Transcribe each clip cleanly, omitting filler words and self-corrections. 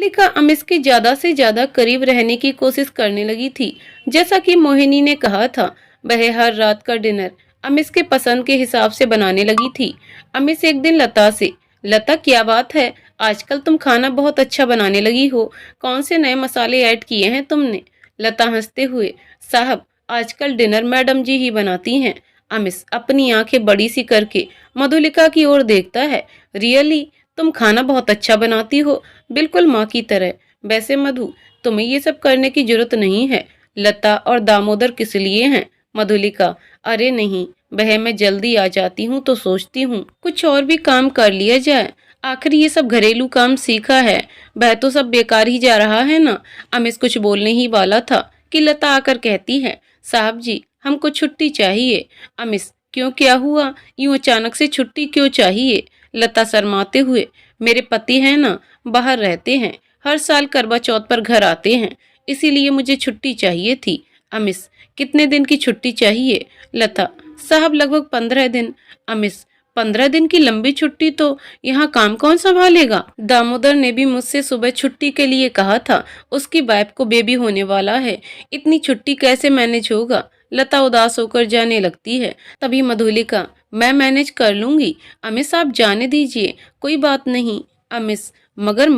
मल्लिका अमिश के ज्यादा से ज्यादा करीब रहने की कोशिश करने लगी थी। जैसा कि मोहिनी ने कहा था, वह हर रात का डिनर अमिश के पसंद के हिसाब से बनाने लगी थी। अमिश एक दिन लता से, लता क्या बात है, आजकल तुम खाना बहुत अच्छा बनाने लगी हो, कौन से नए मसाले ऐड किए हैं तुमने? लता हंसते हुए, साहब आजकल डिनर मैडम जी ही बनाती हैं। अमिश अपनी आंखें बड़ी सी करके मधुलिका की ओर देखता है, रियली तुम खाना बहुत अच्छा बनाती हो, बिल्कुल माँ की तरह। वैसे मधु, तुम्हें ये सब करने की जरूरत नहीं है। लता और दामोदर किस लिए हैं? मधुलिका, अरे नहीं, वह मैं जल्दी आ जाती हूँ तो सोचती हूँ कुछ और भी काम कर लिया जाए। आखिर ये सब घरेलू काम सीखा है, वह तो सब बेकार ही जा रहा है ना। अमिश कुछ बोलने ही वाला था कि लता आकर कहती है, साहब जी हमको छुट्टी चाहिए। अमिश, क्यों, क्या हुआ, यूं अचानक से छुट्टी क्यों चाहिए? लता शर्माते हुए, मेरे पति हैं ना, बाहर रहते हैं, हर साल करवा चौथ पर घर आते हैं, इसीलिए मुझे छुट्टी चाहिए थी। अमिश, कितने दिन की छुट्टी चाहिए? लता, साहब लगभग 15 दिन। अमिश, 15 दिन की लंबी छुट्टी तो यहाँ काम कौन संभालेगा? दामोदर ने भी मुझसे सुबह छुट्टी के लिए कहा था, उसकी वाइफ को बेबी होने वाला है, इतनी छुट्टी कैसे मैनेज होगा? लता उदास होकर जाने लगती है। तभी मधुलिका, मैं मैनेज कर लूंगी। अमिश आप जाने दीजिए, कोई बात नहीं। अमिश, मगर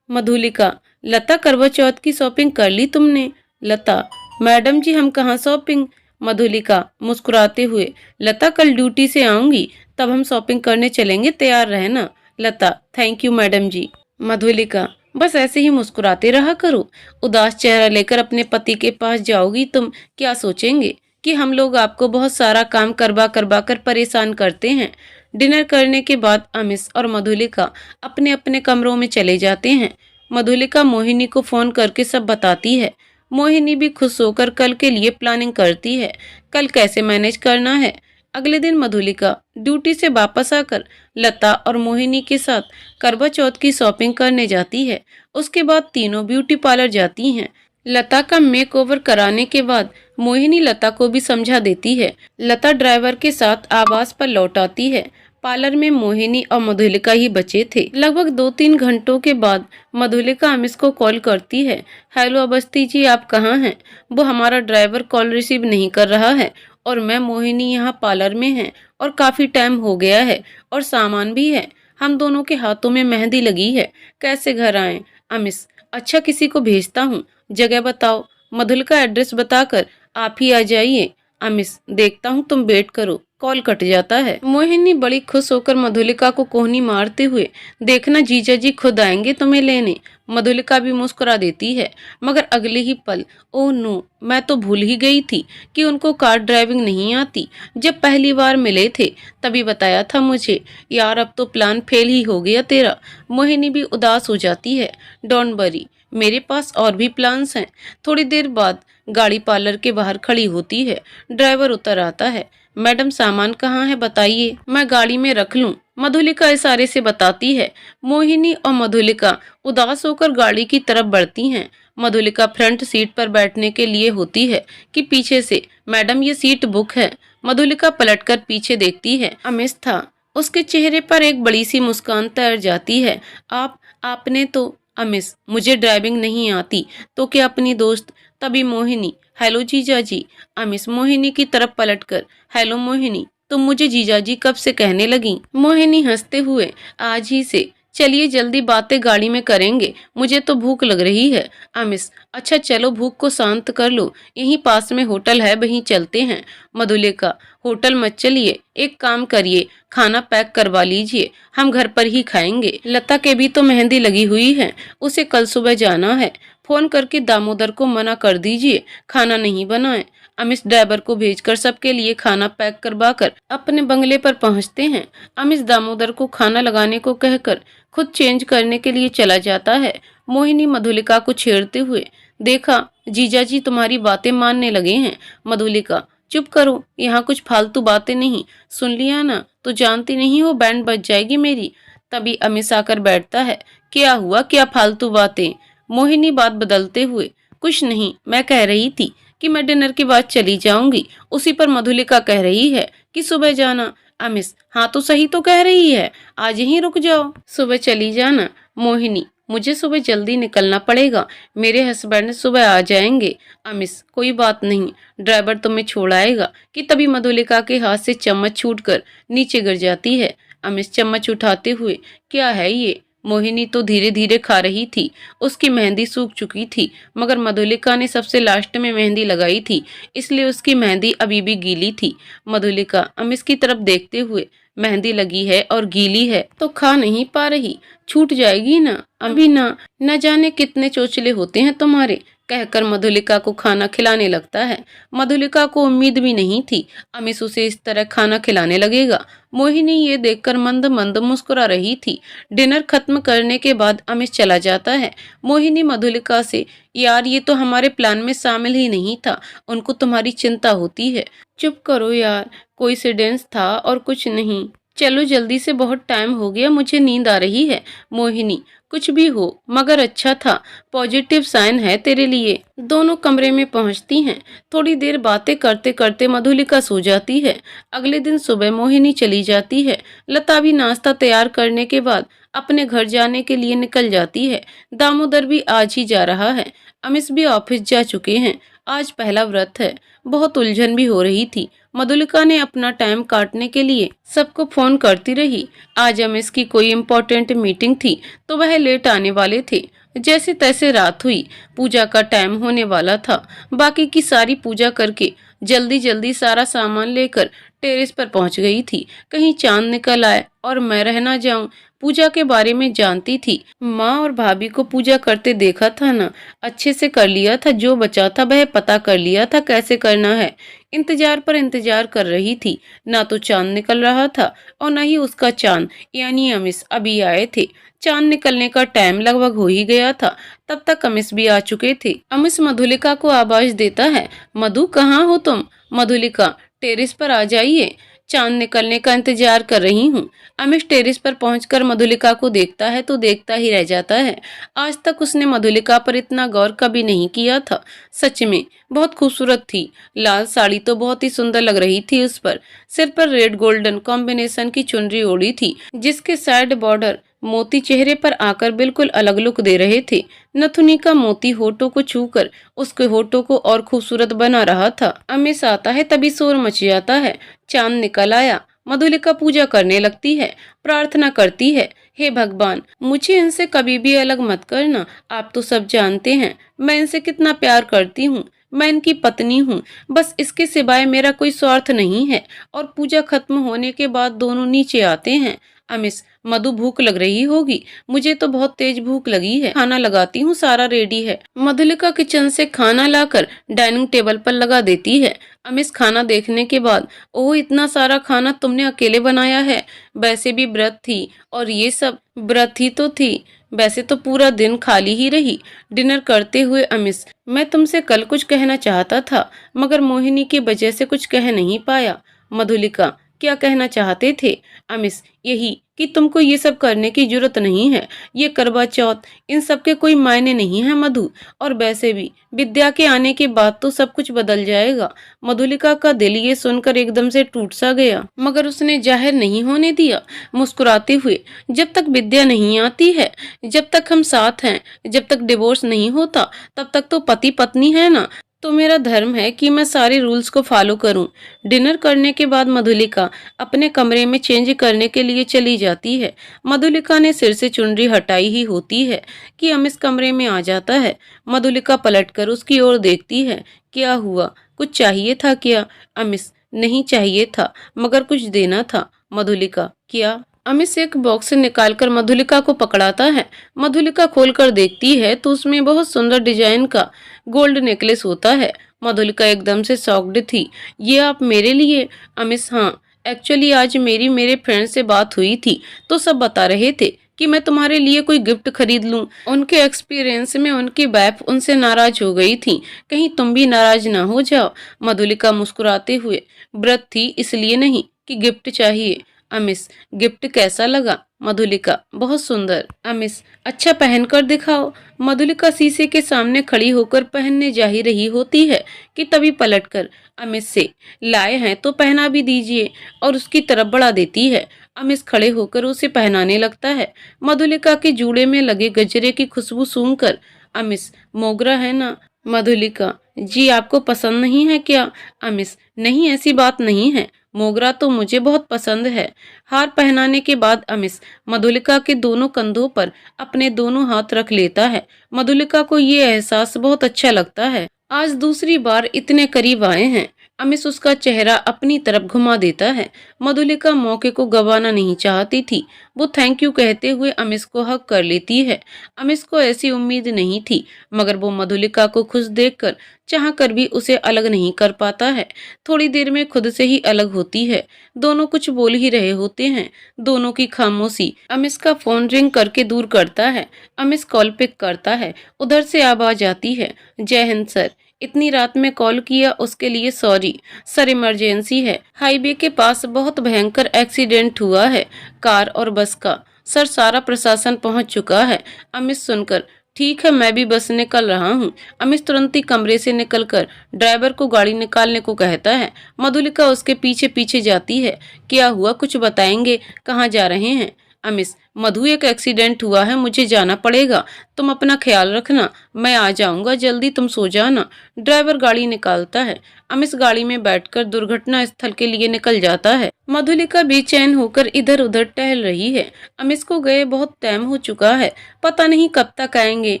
मधुलिका, लता करवा चौथ की शॉपिंग कर ली तुमने? लता, मैडम जी हम कहाँ शॉपिंग। मधुलिका मुस्कुराते हुए, लता कल ड्यूटी से आऊंगी, तब हम शॉपिंग करने चलेंगे, तैयार रहना। लता, थैंक यू मैडम जी। मधुलिका, बस ऐसे ही मुस्कुराते रहा करो, उदास चेहरा लेकर अपने पति के पास जाओगी तुम, क्या सोचेंगे कि हम लोग आपको बहुत सारा काम करवा करवा कर परेशान करते हैं। डिनर करने के बाद अमिश और मधुलिका अपने अपने कमरों में चले जाते हैं। मधुलिका मोहिनी को फोन करके सब बताती है। मोहिनी भी खुश होकर कल के लिए प्लानिंग करती है, कल कैसे मैनेज करना है। अगले दिन मधुलिका ड्यूटी से वापस आकर लता और मोहिनी के साथ करवा चौथ की शॉपिंग करने जाती है। उसके बाद तीनों ब्यूटी पार्लर जाती हैं। लता का मेकओवर कराने के बाद मोहिनी लता को भी समझा देती है। लता ड्राइवर के साथ आवास पर लौट आती है। पार्लर में मोहिनी और मधुलिका ही बचे थे। लगभग 2-3 घंटों के बाद मधुलिका अमिश को कॉल करती है, हेलो अवस्थी जी आप कहाँ हैं? वो हमारा ड्राइवर कॉल रिसीव नहीं कर रहा है और मैं मोहिनी यहाँ पार्लर में है और काफी टाइम हो गया है और सामान भी है, हम दोनों के हाथों में मेहंदी लगी है, कैसे घर आए? अमिश, अच्छा किसी को भेजता हूँ, जगह बताओ। मधुलिका एड्रेस बताकर आप ही आ जाइए। अमिश, देखता हूँ तुम वेट करो। कॉल कट जाता है। मोहिनी बड़ी खुश होकर मधुलिका को कोहनी मारते हुए, देखना जीजा जी खुद आएंगे तुम्हें लेने। मधुलिका भी मुस्कुरा देती है, मगर अगले ही पल, ओह नो, मैं तो भूल ही गई थी कि उनको कार ड्राइविंग नहीं आती। जब पहली बार मिले थे तभी बताया था मुझे, यार अब तो प्लान फेल ही हो गया तेरा। मोहिनी भी उदास हो जाती है, डोंट वरी, मेरे पास और भी प्लान्स हैं। थोड़ी देर बाद गाड़ी पार्लर के बाहर खड़ी होती है। ड्राइवर उतर आता है, मैडम सामान कहाँ है बताइए, मैं गाड़ी में रख लूं। मधुलिका इशारे से बताती है। मोहिनी और मधुलिका उदास होकर गाड़ी की तरफ बढ़ती हैं। मधुलिका फ्रंट सीट पर बैठने के लिए होती है कि पीछे से, मैडम ये सीट बुक है। मधुलिका पलटकर पीछे देखती है, अमिश था। उसके चेहरे पर एक बड़ी सी मुस्कान तैर जाती है। आपने तो। अमिश, मुझे ड्राइविंग नहीं आती तो क्या अपनी दोस्त। तभी मोहिनी, हेलो जीजा जी। अमिश मोहिनी की तरफ पलटकर, हेलो मोहिनी, तुम मुझे जीजाजी कब से कहने लगी? मोहिनी हंसते हुए, आज ही से, चलिए जल्दी बातें गाड़ी में करेंगे, मुझे तो भूख लग रही है। अमिश, अच्छा चलो भूख को शांत कर लो, यहीं पास में होटल है वहीं चलते हैं। मधुलिका, होटल मत चलिए, एक काम करिए, खाना पैक करवा लीजिए, हम घर पर ही खाएंगे। लता के भी तो मेहंदी लगी हुई है, उसे कल सुबह जाना है, फोन करके दामोदर को मना कर दीजिए खाना नहीं बनाए। अमिश ड्राइवर को भेजकर सबके लिए खाना पैक करवाकर अपने बंगले पर पहुंचते हैं। अमिश दामोदर को खाना लगाने को कहकर खुद चेंज करने के लिए चला जाता है। मोहिनी मधुलिका को छेड़ते हुए, देखा जीजाजी तुम्हारी बातें मानने लगे हैं। मधुलिका, चुप करो, यहाँ कुछ फालतू बातें नहीं, सुन लिया ना तो जानती नहीं हो बैंड बज जाएगी मेरी। तभी अमिश आकर बैठता है, क्या हुआ, क्या फालतू बातें? मोहिनी बात बदलते हुए, कुछ नहीं, मैं कह रही थी कि मैं डिनर के बाद चली जाऊंगी। उसी पर मधुलिका कह रही है कि सुबह जाना। अमिश, हाँ तो सही तो कह रही है, आज यहीं रुक जाओ, सुबह चली जाना। मोहिनी, मुझे सुबह जल्दी निकलना पड़ेगा, मेरे हस्बैंड सुबह आ जाएंगे। अमिस, कोई बात नहीं, ड्राइवर तुम्हें छोड़ आएगा। कि तभी मधुलिका के हाथ से चम्मच छूटकर नीचे गिर जाती है। अमिस चम्मच उठाते हुए, क्या है ये? मोहिनी तो धीरे धीरे खा रही थी। उसकी मेहंदी सूख चुकी थी, मगर मधुलिका ने सबसे लास्ट में मेहंदी लगाई थी, इसलिए उसकी मेहंदी अभी भी गीली थी। मधुलिका अमिस की तरफ देखते हुए, मेहंदी लगी है और गीली है तो खा नहीं पा रही, छूट जाएगी ना। अभी ना, न जाने कितने चोचले होते हैं तुम्हारे, कहकर मधुलिका को खाना खिलाने लगता है। मधुलिका को उम्मीद भी नहीं थी अमिस उसे इस तरह खाना खिलाने लगेगा। मोहिनी ये देखकर मंद मंद मुस्कुरा रही थी। डिनर खत्म करने के बाद अमिस चला जाता है। मोहिनी मधुलिका से, यार ये तो हमारे प्लान में शामिल ही नहीं था, उनको तुम्हारी चिंता होती है। चुप करो यार, कोइंसिडेंस था और कुछ नहीं। चलो जल्दी से, बहुत टाइम हो गया, मुझे नींद आ रही है। मोहिनी, कुछ भी हो मगर अच्छा था, पॉजिटिव साइन है तेरे लिए। दोनों कमरे में पहुंचती हैं। थोड़ी देर बातें करते करते मधुलिका सो जाती है। अगले दिन सुबह मोहिनी चली जाती है। लता भी नाश्ता तैयार करने के बाद अपने घर जाने के लिए निकल जाती है। दामोदर भी आज ही जा रहा है। अमिस भी ऑफिस जा चुके हैं। आज पहला व्रत है। बहुत उलझन भी हो रही थी। मधुलिका ने अपना टाइम काटने के लिए सबको फोन करती रही। आज अमिस की कोई इम्पोर्टेंट मीटिंग थी तो वह लेट आने वाले थे। जैसे तैसे रात हुई, पूजा का टाइम होने वाला था। बाकी की सारी पूजा करके जल्दी जल्दी सारा सामान लेकर टेरेस पर पहुंच गई थी। कहीं चांद निकल आए और मैं रह ना जाऊं। पूजा के बारे में जानती थी, माँ और भाभी को पूजा करते देखा था ना, अच्छे से कर लिया था, जो बचा था वह पता कर लिया था कैसे करना है। इंतजार पर इंतजार कर रही थी, ना तो चांद निकल रहा था और न ही उसका चांद यानी अमिस अभी आए थे। चांद निकलने का टाइम लगभग हो ही गया था, तब तक अमिस भी आ चुके थे। अमिस मधुलिका को आवाज देता है, मधु कहाँ हो तुम? मधुलिका, टेरेस पर आ जाइए, चांद निकलने का इंतजार कर रही हूँ। अमिश टेरेस पर पहुंचकर मधुलिका को देखता है तो देखता ही रह जाता है। आज तक उसने मधुलिका पर इतना गौर कभी नहीं किया था। सच में बहुत खूबसूरत थी। लाल साड़ी तो बहुत ही सुंदर लग रही थी उस पर। सिर पर रेड गोल्डन कॉम्बिनेशन की चुनरी ओढ़ी थी, जिसके साइड बॉर्डर मोती चेहरे पर आकर बिल्कुल अलग लुक दे रहे थे। नथुनी का मोती होठों को छूकर उसके होठों को और खूबसूरत बना रहा था। अमिश आता है तभी शोर मच जाता है। चांद निकल आया। मधुलिका पूजा करने लगती है, प्रार्थना करती है, हे भगवान, मुझे इनसे कभी भी अलग मत करना। आप तो सब जानते हैं मैं इनसे कितना प्यार करती हूँ। मैं इनकी पत्नी हूँ, बस इसके सिवाय मेरा कोई स्वार्थ नहीं है। और पूजा खत्म होने के बाद दोनों नीचे आते हैं। अमिश, मधु भूख लग रही होगी, मुझे तो बहुत तेज भूख लगी है, खाना लगाती हूँ, सारा रेडी है। मधुलिका किचन से खाना लाकर डाइनिंग टेबल पर लगा देती है। अमिश खाना देखने के बाद, ओह इतना सारा खाना तुमने अकेले बनाया है? वैसे भी व्रत थी और ये सब व्रत ही तो थी, वैसे तो पूरा दिन खाली ही रही। डिनर करते हुए अमिश, मैं तुमसे कल कुछ कहना चाहता था मगर मोहिनी की वजह से कुछ कह नहीं पाया। मधुलिका, क्या कहना चाहते थे? अमिश, यही कि तुमको ये सब करने की जरूरत नहीं है। ये करवा चौथ, इन सब के कोई मायने नहीं है मधु। और वैसे भी विद्या के आने के बाद तो सब कुछ बदल जाएगा। मधुलिका का दिल ये सुनकर एकदम से टूट सा गया, मगर उसने जाहिर नहीं होने दिया। मुस्कुराते हुए, जब तक विद्या नहीं आती है, जब तक हम साथ हैं, जब तक डिवोर्स नहीं होता, तब तक तो पति पत्नी है ना। तो मेरा धर्म है कि मैं सारे रूल्स को फॉलो करूं। डिनर करने के बाद मधुलिका अपने कमरे में चेंज करने के लिए चली जाती है। मधुलिका ने सिर से चुनरी हटाई ही होती है कि अमिश कमरे में आ जाता है। मधुलिका पलटकर उसकी ओर देखती है। क्या हुआ, कुछ चाहिए था क्या? अमिश, नहीं चाहिए था मगर कुछ देना था। मधुलिका, क्या? अमिश एक बॉक्स निकालकर मधुलिका को पकड़ाता है। मधुलिका खोलकर देखती है तो उसमें बहुत सुंदर डिजाइन का गोल्ड नेकलेस होता है। मधुलिका एकदम से शॉक्ड थी। ये आप मेरे लिए? अमिश, हाँ, एक्चुअली आज मेरे फ्रेंड से बात हुई थी तो सब बता रहे थे कि मैं तुम्हारे लिए कोई गिफ्ट खरीद लूं। उनके एक्सपीरियंस में उनकी वाइफ उनसे नाराज हो गई थी, कहीं तुम भी नाराज ना हो जाओ। मधुलिका मुस्कुराते हुए, व्रत थी इसलिए नहीं कि गिफ्ट चाहिए। अमिश, गिफ्ट कैसा लगा? मधुलिका, बहुत सुंदर। अमिश, अच्छा पहनकर दिखाओ। मधुलिका शीशे के सामने खड़ी होकर पहनने जा ही रही होती है कि तभी पलटकर अमिश से, लाए हैं तो पहना भी दीजिए, और उसकी तरफ बढ़ा देती है। अमिश खड़े होकर उसे पहनाने लगता है। मधुलिका के जूड़े में लगे गजरे की खुशबू सूंघकर अमिश, मोगरा है ना? मधुलिका, जी आपको पसंद नहीं है क्या? अमिश, नहीं ऐसी बात नहीं है, मोगरा तो मुझे बहुत पसंद है। हार पहनाने के बाद अमिश मधुलिका के दोनों कंधों पर अपने दोनों हाथ रख लेता है। मधुलिका को ये एहसास बहुत अच्छा लगता है। आज दूसरी बार इतने करीब आए हैं। अमिश उसका चेहरा अपनी तरफ घुमा देता है। मधुलिका मौके को गंवाना नहीं चाहती थी। वो थैंक यू कहते हुए अमिश को हक कर लेती है। अमिश को ऐसी उम्मीद नहीं थी, मगर वो मधुलिका को खुश देखकर चाह कर भी उसे अलग नहीं कर पाता है। थोड़ी देर में खुद से ही अलग होती है। दोनों कुछ बोल ही रहे होते हैं। दोनों की खामोशी अमिश का फोन रिंग करके दूर करता है। अमिश कॉल पिक करता है। उधर से आवाज आती है, जय हिंद सर, इतनी रात में कॉल किया उसके लिए सॉरी सर, इमरजेंसी है। हाईवे के पास बहुत भयंकर एक्सीडेंट हुआ है, कार और बस का। सर सारा प्रशासन पहुंच चुका है। अमिश सुनकर, ठीक है मैं भी बस निकल रहा हूँ। अमिश तुरंत ही कमरे से निकलकर ड्राइवर को गाड़ी निकालने को कहता है। मधुलिका उसके पीछे पीछे जाती है। क्या हुआ, कुछ बताएंगे, कहाँ जा रहे हैं? अमिश, मधु एक एक्सीडेंट हुआ है, मुझे जाना पड़ेगा, तुम अपना ख्याल रखना, मैं आ जाऊंगा जल्दी, तुम सो जाना। ड्राइवर गाड़ी निकालता है। अमिश गाड़ी में बैठकर दुर्घटना स्थल के लिए निकल जाता है। मधुलिका बेचैन होकर इधर उधर टहल रही है। अमिश को गए बहुत टाइम हो चुका है, पता नहीं कब तक आएंगे।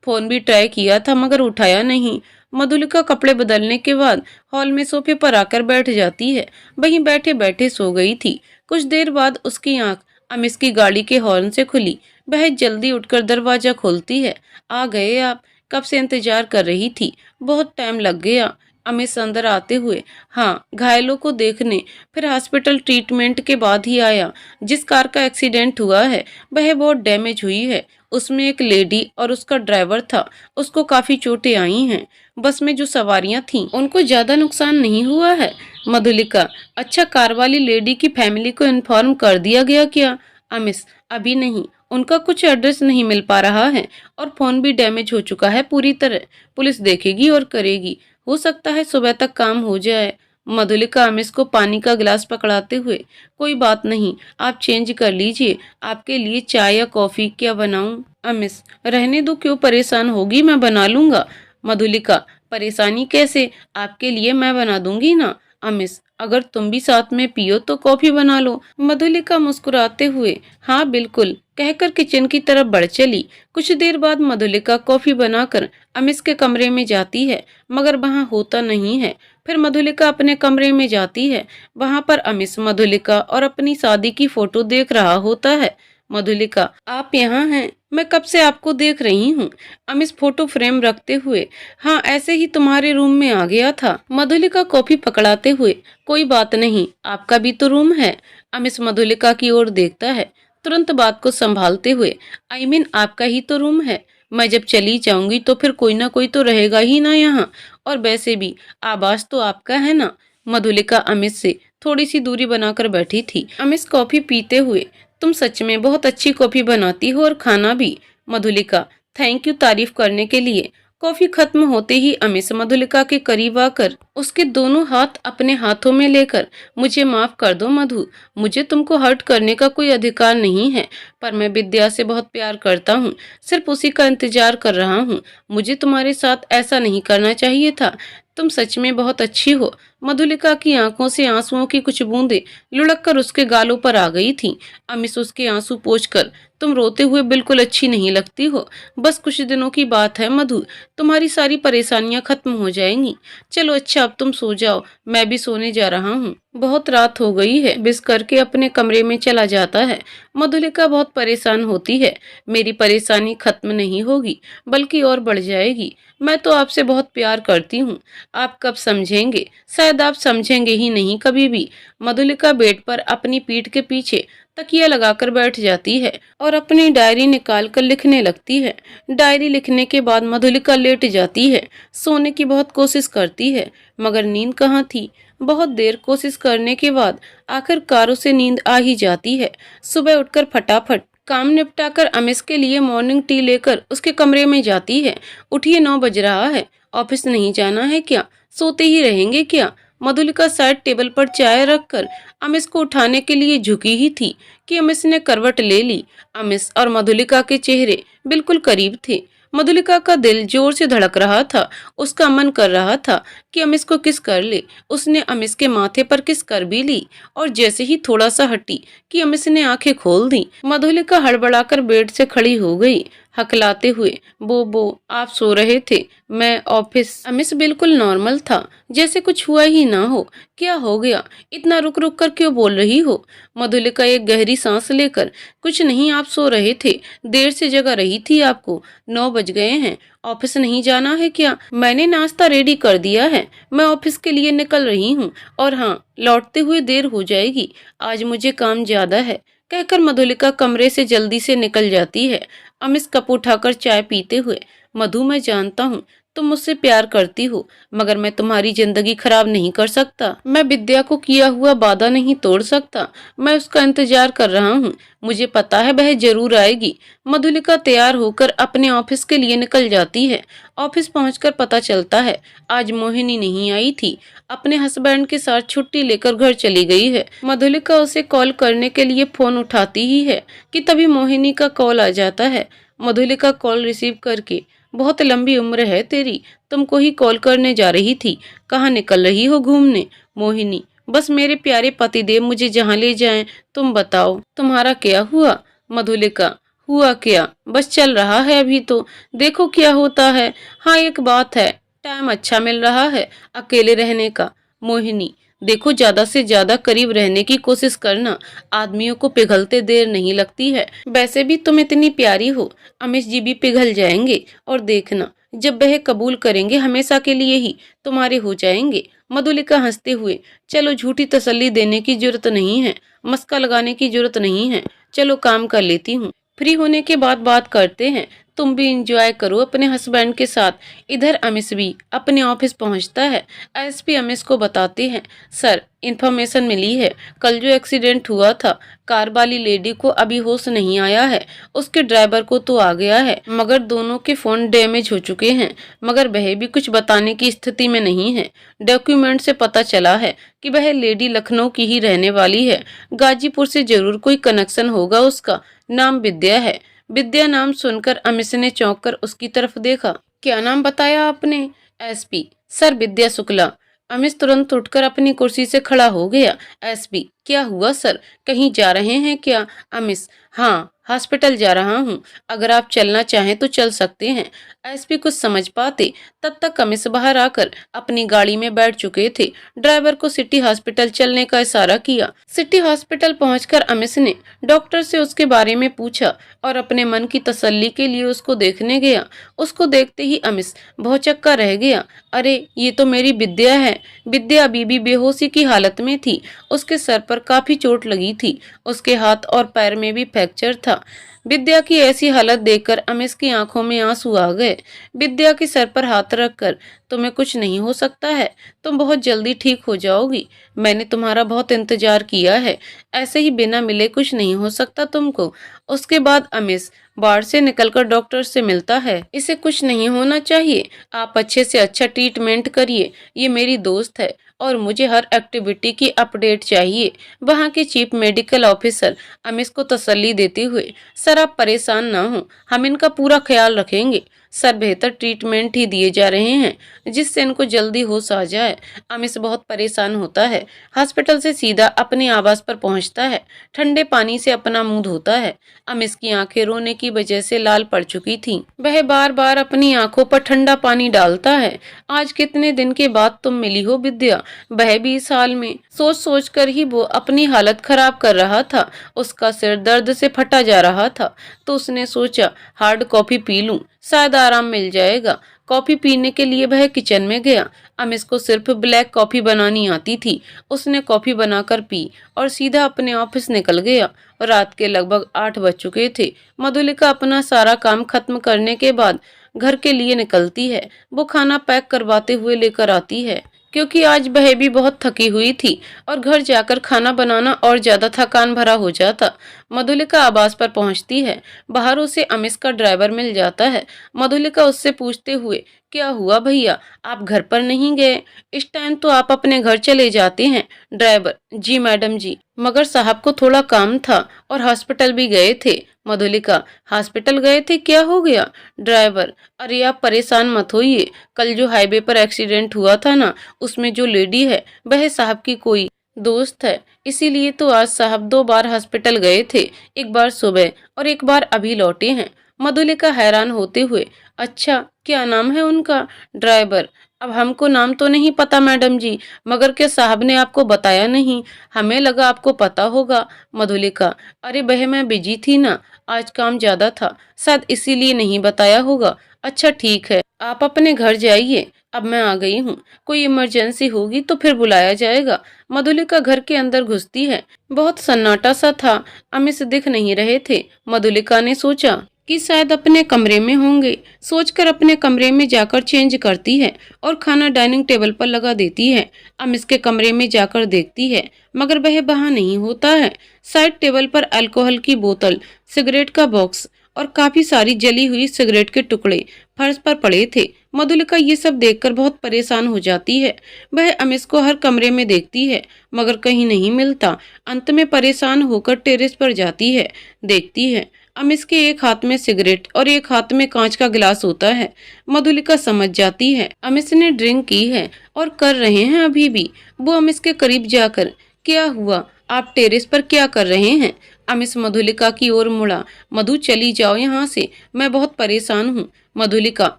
फोन भी ट्राई किया था मगर उठाया नहीं। मधुलिका कपड़े बदलने के बाद हॉल में सोफे पर आकर बैठ जाती है। वहीं बैठे बैठे सो गई थी। कुछ देर बाद उसकी आंख अमिश की गाड़ी के हॉर्न से खुली। वह जल्दी उठकर दरवाजा खोलती है। आ गए आप, कब से इंतजार कर रही थी, बहुत टाइम लग गया। अमिश अंदर आते हुए, हाँ, घायलों को देखने, फिर हॉस्पिटल ट्रीटमेंट के बाद ही आया। जिस कार का एक्सीडेंट हुआ है वह बहुत डैमेज हुई है। उसमें एक लेडी और उसका ड्राइवर था, उसको काफी चोटें आई हैं। बस में जो सवारियां थीं उनको ज्यादा नुकसान नहीं हुआ है। मधुलिका, अच्छा, कार वाली लेडी की फैमिली को इन्फॉर्म कर दिया गया क्या? अमिश, अभी नहीं, उनका कुछ एड्रेस नहीं मिल पा रहा है और फोन भी डैमेज हो चुका है पूरी तरह। पुलिस देखेगी और करेगी, हो सकता है सुबह तक काम हो जाए। मधुलिका अमिश को पानी का गिलास पकड़ाते हुए, कोई बात नहीं, आप चेंज कर लीजिए, आपके लिए चाय या कॉफी क्या बनाऊं? अमिश, रहने दो, क्यों परेशान होगी, मैं बना लूंगा। मधुलिका, परेशानी कैसे, आपके लिए मैं बना दूंगी ना। अमिश, अगर तुम भी साथ में पियो तो कॉफी बना लो। मधुलिका मुस्कुराते हुए, हाँ बिल्कुल, कहकर किचन की तरफ बढ़ चली। कुछ देर बाद मधुलिका कॉफी बनाकर अमिश के कमरे में जाती है, मगर वहां होता नहीं है। फिर मधुलिका अपने कमरे में जाती है। वहां पर अमिश मधुलिका और अपनी शादी की फोटो देख रहा होता है। मधुलिका, आप यहाँ हैं, मैं कब से आपको देख रही हूँ। अमिश फोटो फ्रेम रखते हुए, हाँ ऐसे ही तुम्हारे रूम में आ गया था। मधुलिका कॉफी पकड़ाते हुए, कोई बात नहीं, आपका भी तो रूम है। अमिश मधुलिका की ओर देखता है, तुरंत बात को संभालते हुए, आई मीन आपका ही तो रूम है। मैं जब चली जाऊंगी तो फिर कोई ना कोई तो रहेगा ही ना यहाँ, और वैसे भी आवाज तो आपका है ना। मधुलिका अमिश से थोड़ी सी दूरी बनाकर बैठी थी। अमिश कॉफी पीते हुए, तुम सच में बहुत अच्छी कॉफी बनाती हो और खाना भी। मधुलिका, थैंक यू तारीफ करने के लिए। कॉफी खत्म होते ही अमिश मधुलिका के करीब आकर उसके दोनों हाथ अपने हाथों में लेकर, मुझे माफ कर दो मधु, मुझे तुमको हर्ट करने का कोई अधिकार नहीं है, पर मैं विद्या से बहुत प्यार करता हूँ, सिर्फ उसी का इंतजार कर रहा हूँ। मुझे तुम्हारे साथ ऐसा नहीं करना चाहिए था। तुम सच में बहुत अच्छी हो। मधुलिका की आंखों से आंसुओं की कुछ बूंदें लुढ़क कर उसके गालों पर आ गई थीं। अमिश उसके आंसू पोंछकर, तुम रोते हुए बिल्कुल अच्छी नहीं लगती हो। बस कुछ दिनों की बात है मधु, तुम्हारी सारी परेशानियां खत्म हो जाएंगी। चलो अच्छा, अब तुम सो जाओ, मैं भी सोने जा रहा हूँ, बहुत रात हो गई है। बिस करके अपने कमरे में चला जाता है। मधुलिका बहुत परेशान होती है। मेरी परेशानी खत्म नहीं होगी, बल्कि और बढ़ जाएगी। मैं तो आपसे बहुत प्यार करती हूँ, आप कब समझेंगे? शायद आप समझेंगे ही नहीं कभी भी। मधुलिका बेड पर अपनी पीठ के पीछे तकिया लगाकर बैठ जाती है और अपनी डायरी निकाल कर लिखने लगती है। डायरी लिखने के बाद मधुलिका लेट जाती है। सोने की बहुत कोशिश करती है, मगर नींद कहाँ थी। बहुत देर कोशिश करने के बाद आखिरकार उसे नींद आ ही जाती है। सुबह उठकर फटाफट काम निपटाकर अमिश के लिए मॉर्निंग टी लेकर उसके कमरे में जाती है। उठिए, 9 बज रहा है, ऑफिस नहीं जाना है क्या? सोते ही रहेंगे क्या? मधुलिका शायद टेबल पर चाय रखकर अमिश को उठाने के लिए झुकी ही थी कि अमिश ने करवट ले ली। अमिश और मधुलिका के चेहरे बिल्कुल करीब थे। मधुलिका का दिल जोर से धड़क रहा था। उसका मन कर रहा था कि अमिश को किस कर ले। उसने अमिश के माथे पर किस कर भी ली और जैसे ही थोड़ा सा हटी कि अमिश ने आंखें खोल दी। मधुलिका हड़बड़ाकर बेड से खड़ी हो गई, हकलाते हुए, बो आप सो रहे थे, मैं ऑफिस। अमिश बिल्कुल नॉर्मल था, जैसे कुछ हुआ ही ना हो। क्या हो गया, इतना रुक रुक कर क्यों बोल रही हो? मधुलिका एक गहरी सांस लेकर, कुछ नहीं, आप सो रहे थे, देर से जगा रही थी आपको। 9 बज गए हैं, ऑफिस नहीं जाना है क्या? मैंने नाश्ता रेडी कर दिया है, मैं ऑफिस के लिए निकल रही हूँ, और हाँ, लौटते हुए देर हो जाएगी, आज मुझे काम ज्यादा है, कहकर मधुलिका कमरे से जल्दी से निकल जाती है। अमिश कप उठाकर चाय पीते हुए, मधु, मैं जानता हूँ तुम मुझसे प्यार करती हो, मगर मैं तुम्हारी जिंदगी खराब नहीं कर सकता। मैं विद्या को किया हुआ वादा नहीं तोड़ सकता। मैं उसका इंतजार कर रहा हूँ, मुझे पता है वह जरूर आएगी। मधुलिका तैयार होकर अपने ऑफिस के लिए निकल जाती है। ऑफिस पहुंचकर पता चलता है आज मोहिनी नहीं आई थी, अपने हस्बैंड के साथ छुट्टी लेकर घर चली गई है। मधुलिका उसे कॉल करने के लिए फोन उठाती ही है कि तभी मोहिनी का कॉल आ जाता है। मधुलिका कॉल रिसीव करके, बहुत लंबी उम्र है तेरी, तुमको ही कॉल करने जा रही थी, कहाँ निकल रही हो घूमने? मोहिनी, बस मेरे प्यारे पतिदेव मुझे जहाँ ले जाएं, तुम बताओ तुम्हारा क्या हुआ? मधुलिका, हुआ क्या, बस चल रहा है अभी तो, देखो क्या होता है। हाँ, एक बात है, टाइम अच्छा मिल रहा है अकेले रहने का। मोहिनी, देखो ज्यादा से ज्यादा करीब रहने की कोशिश करना, आदमियों को पिघलते देर नहीं लगती है। वैसे भी तुम इतनी प्यारी हो, अमिश जी भी पिघल जाएंगे, और देखना जब वह कबूल करेंगे हमेशा के लिए ही तुम्हारे हो जाएंगे। मधुलिका हंसते हुए, चलो झूठी तसल्ली देने की जरूरत नहीं है, मस्का लगाने की जरूरत नहीं है, चलो काम कर लेती हूँ, फ्री होने के बाद बात करते हैं, तुम भी इंजॉय करो अपने हस्बैंड के साथ। इधर अमिश भी अपने ऑफिस पहुंचता है। एसपी अमिश को बताते हैं, सर इन्फॉर्मेशन मिली है, कल जो एक्सीडेंट हुआ था, कार वाली लेडी को अभी होश नहीं आया है, उसके ड्राइवर को तो आ गया है, मगर दोनों के फोन डैमेज हो चुके हैं, मगर वह भी कुछ बताने की स्थिति में नहीं है। डॉक्यूमेंट से पता चला है कि वह लेडी लखनऊ की ही रहने वाली है, गाजीपुर से जरूर कोई कनेक्शन होगा, उसका नाम विद्या है। विद्या नाम सुनकर अमिश ने चौंक कर उसकी तरफ देखा। क्या नाम बताया आपने? एसपी, सर विद्या शुक्ला। अमिश तुरंत उठकर अपनी कुर्सी से खड़ा हो गया। एसपी, क्या हुआ सर, कहीं जा रहे हैं क्या? अमिश, हाँ, हॉस्पिटल जा रहा हूँ, अगर आप चलना चाहें तो चल सकते हैं। एसपी कुछ समझ पाते तब तक अमिश बाहर आकर अपनी गाड़ी में बैठ चुके थे। ड्राइवर को सिटी हॉस्पिटल चलने का इशारा किया। सिटी हॉस्पिटल पहुंचकर अमिश ने डॉक्टर से उसके बारे में पूछा और अपने मन की तसल्ली के लिए उसको देखने गया। उसको देखते ही अमिश भौचक्का रह गया। अरे, ये तो मेरी विद्या है। विद्या अभी भी बेहोशी की हालत में थी, उसके सर पर काफी चोट लगी थी, उसके हाथ और पैर में भी फ्रैक्चर था। विद्या की ऐसी हालत देखकर अमिश की आंखों में आंसू आ गए। विद्या के सर पर हाथ रखकर, तुम्हें कुछ नहीं हो सकता है, तुम बहुत जल्दी ठीक हो जाओगी, मैंने तुम्हारा बहुत इंतजार किया है, ऐसे ही बिना मिले कुछ नहीं हो सकता तुमको। उसके बाद अमिश वार्ड से निकलकर डॉक्टर से मिलता है। इसे कुछ नहीं होना चाहिए, आप अच्छे से अच्छा ट्रीटमेंट करिए, ये मेरी दोस्त है और मुझे हर एक्टिविटी की अपडेट चाहिए। वहाँ के चीफ मेडिकल ऑफिसर अमिश को तसल्ली देते हुए, सर आप परेशान ना हो, हम इनका पूरा ख्याल रखेंगे, सर बेहतर ट्रीटमेंट ही दिए जा रहे हैं जिससे इनको जल्दी होश आ जाए। अमिश बहुत परेशान होता है। हॉस्पिटल से सीधा अपने आवास पर पहुंचता है, ठंडे पानी से अपना मुंह धोता है। अमिश की आंखें रोने की वजह से लाल पड़ चुकी थीं। वह बार बार अपनी आंखों पर ठंडा पानी डालता है। आज कितने दिन के बाद तुम मिली हो विद्या, वह भी इस हाल में। सोच सोच कर ही वो अपनी हालत खराब कर रहा था। उसका सिर दर्द से फटा जा रहा था, तो उसने सोचा हार्ड कॉफी पी लूं, शायद आराम मिल जाएगा। कॉफी पीने के लिए वह किचन में गया। अमिश को सिर्फ ब्लैक कॉफी बनानी आती थी। उसने कॉफी बनाकर पी और सीधा अपने ऑफिस निकल गया। रात के लगभग 8 बज चुके थे। मधुलिका अपना सारा काम खत्म करने के बाद घर के लिए निकलती है। वो खाना पैक करवाते हुए लेकर आती है, क्योंकि आज वह भी बहुत थकी हुई थी और घर जाकर खाना बनाना और ज्यादा थकान भरा हो जाता। मधुलिका आवास पर पहुंचती है। बाहर उसे अमिश का ड्राइवर मिल जाता है। मधुलिका उससे पूछते हुए, क्या हुआ भैया, आप घर पर नहीं गए? इस टाइम तो आप अपने घर चले जाते हैं। ड्राइवर, जी मैडम जी, मगर साहब को थोड़ा काम था और हॉस्पिटल भी गए थे। मधुलिका, हॉस्पिटल गए थे, क्या हो गया? ड्राइवर, अरे आप परेशान मत होइए, कल जो हाईवे पर एक्सीडेंट हुआ था ना, उसमें जो लेडी है वह साहब की कोई दोस्त है, इसीलिए तो आज साहब 2 बार हॉस्पिटल गए थे, एक बार सुबह और एक बार अभी लौटे हैं। मधुलिका हैरान होते हुए, अच्छा क्या नाम है उनका? ड्राइवर, अब हमको नाम तो नहीं पता मैडम जी, मगर क्या साहब ने आपको बताया नहीं? हमें लगा आपको पता होगा। मधुलिका, अरे बह मैं बिजी थी ना, आज काम ज्यादा था, शायद इसीलिए नहीं बताया होगा। अच्छा ठीक है, आप अपने घर जाइए, अब मैं आ गई हूँ, कोई इमरजेंसी होगी तो फिर बुलाया जाएगा। मधुलिका घर के अंदर घुसती है। बहुत सन्नाटा सा था, अमिश दिख नहीं रहे थे। मधुलिका ने सोचा कि शायद अपने कमरे में होंगे। सोचकर अपने कमरे में जाकर चेंज करती है और खाना डाइनिंग टेबल पर लगा देती है। अमिश के कमरे में जाकर देखती है, मगर वह वहां नहीं होता है। साइड टेबल पर अल्कोहल की बोतल, सिगरेट का बॉक्स और काफी सारी जली हुई सिगरेट के टुकड़े फर्श पर पड़े थे। मधुलिका ये सब देखकर बहुत परेशान हो जाती है। वह अमिश को हर कमरे में देखती है, मगर कहीं नहीं मिलता। अंत में परेशान होकर टेरेस पर जाती है। देखती है अमिश के एक हाथ में सिगरेट और एक हाथ में कांच का गिलास होता है। मधुलिका समझ जाती है अमिश ने ड्रिंक की है और कर रहे हैं अभी भी। वो अमिश के करीब जाकर, क्या हुआ, आप टेरेस पर क्या कर रहे हैं? अमिश मधुलिका की ओर मुड़ा। मधु चली जाओ यहाँ से, मैं बहुत परेशान हूँ। मधुलिका,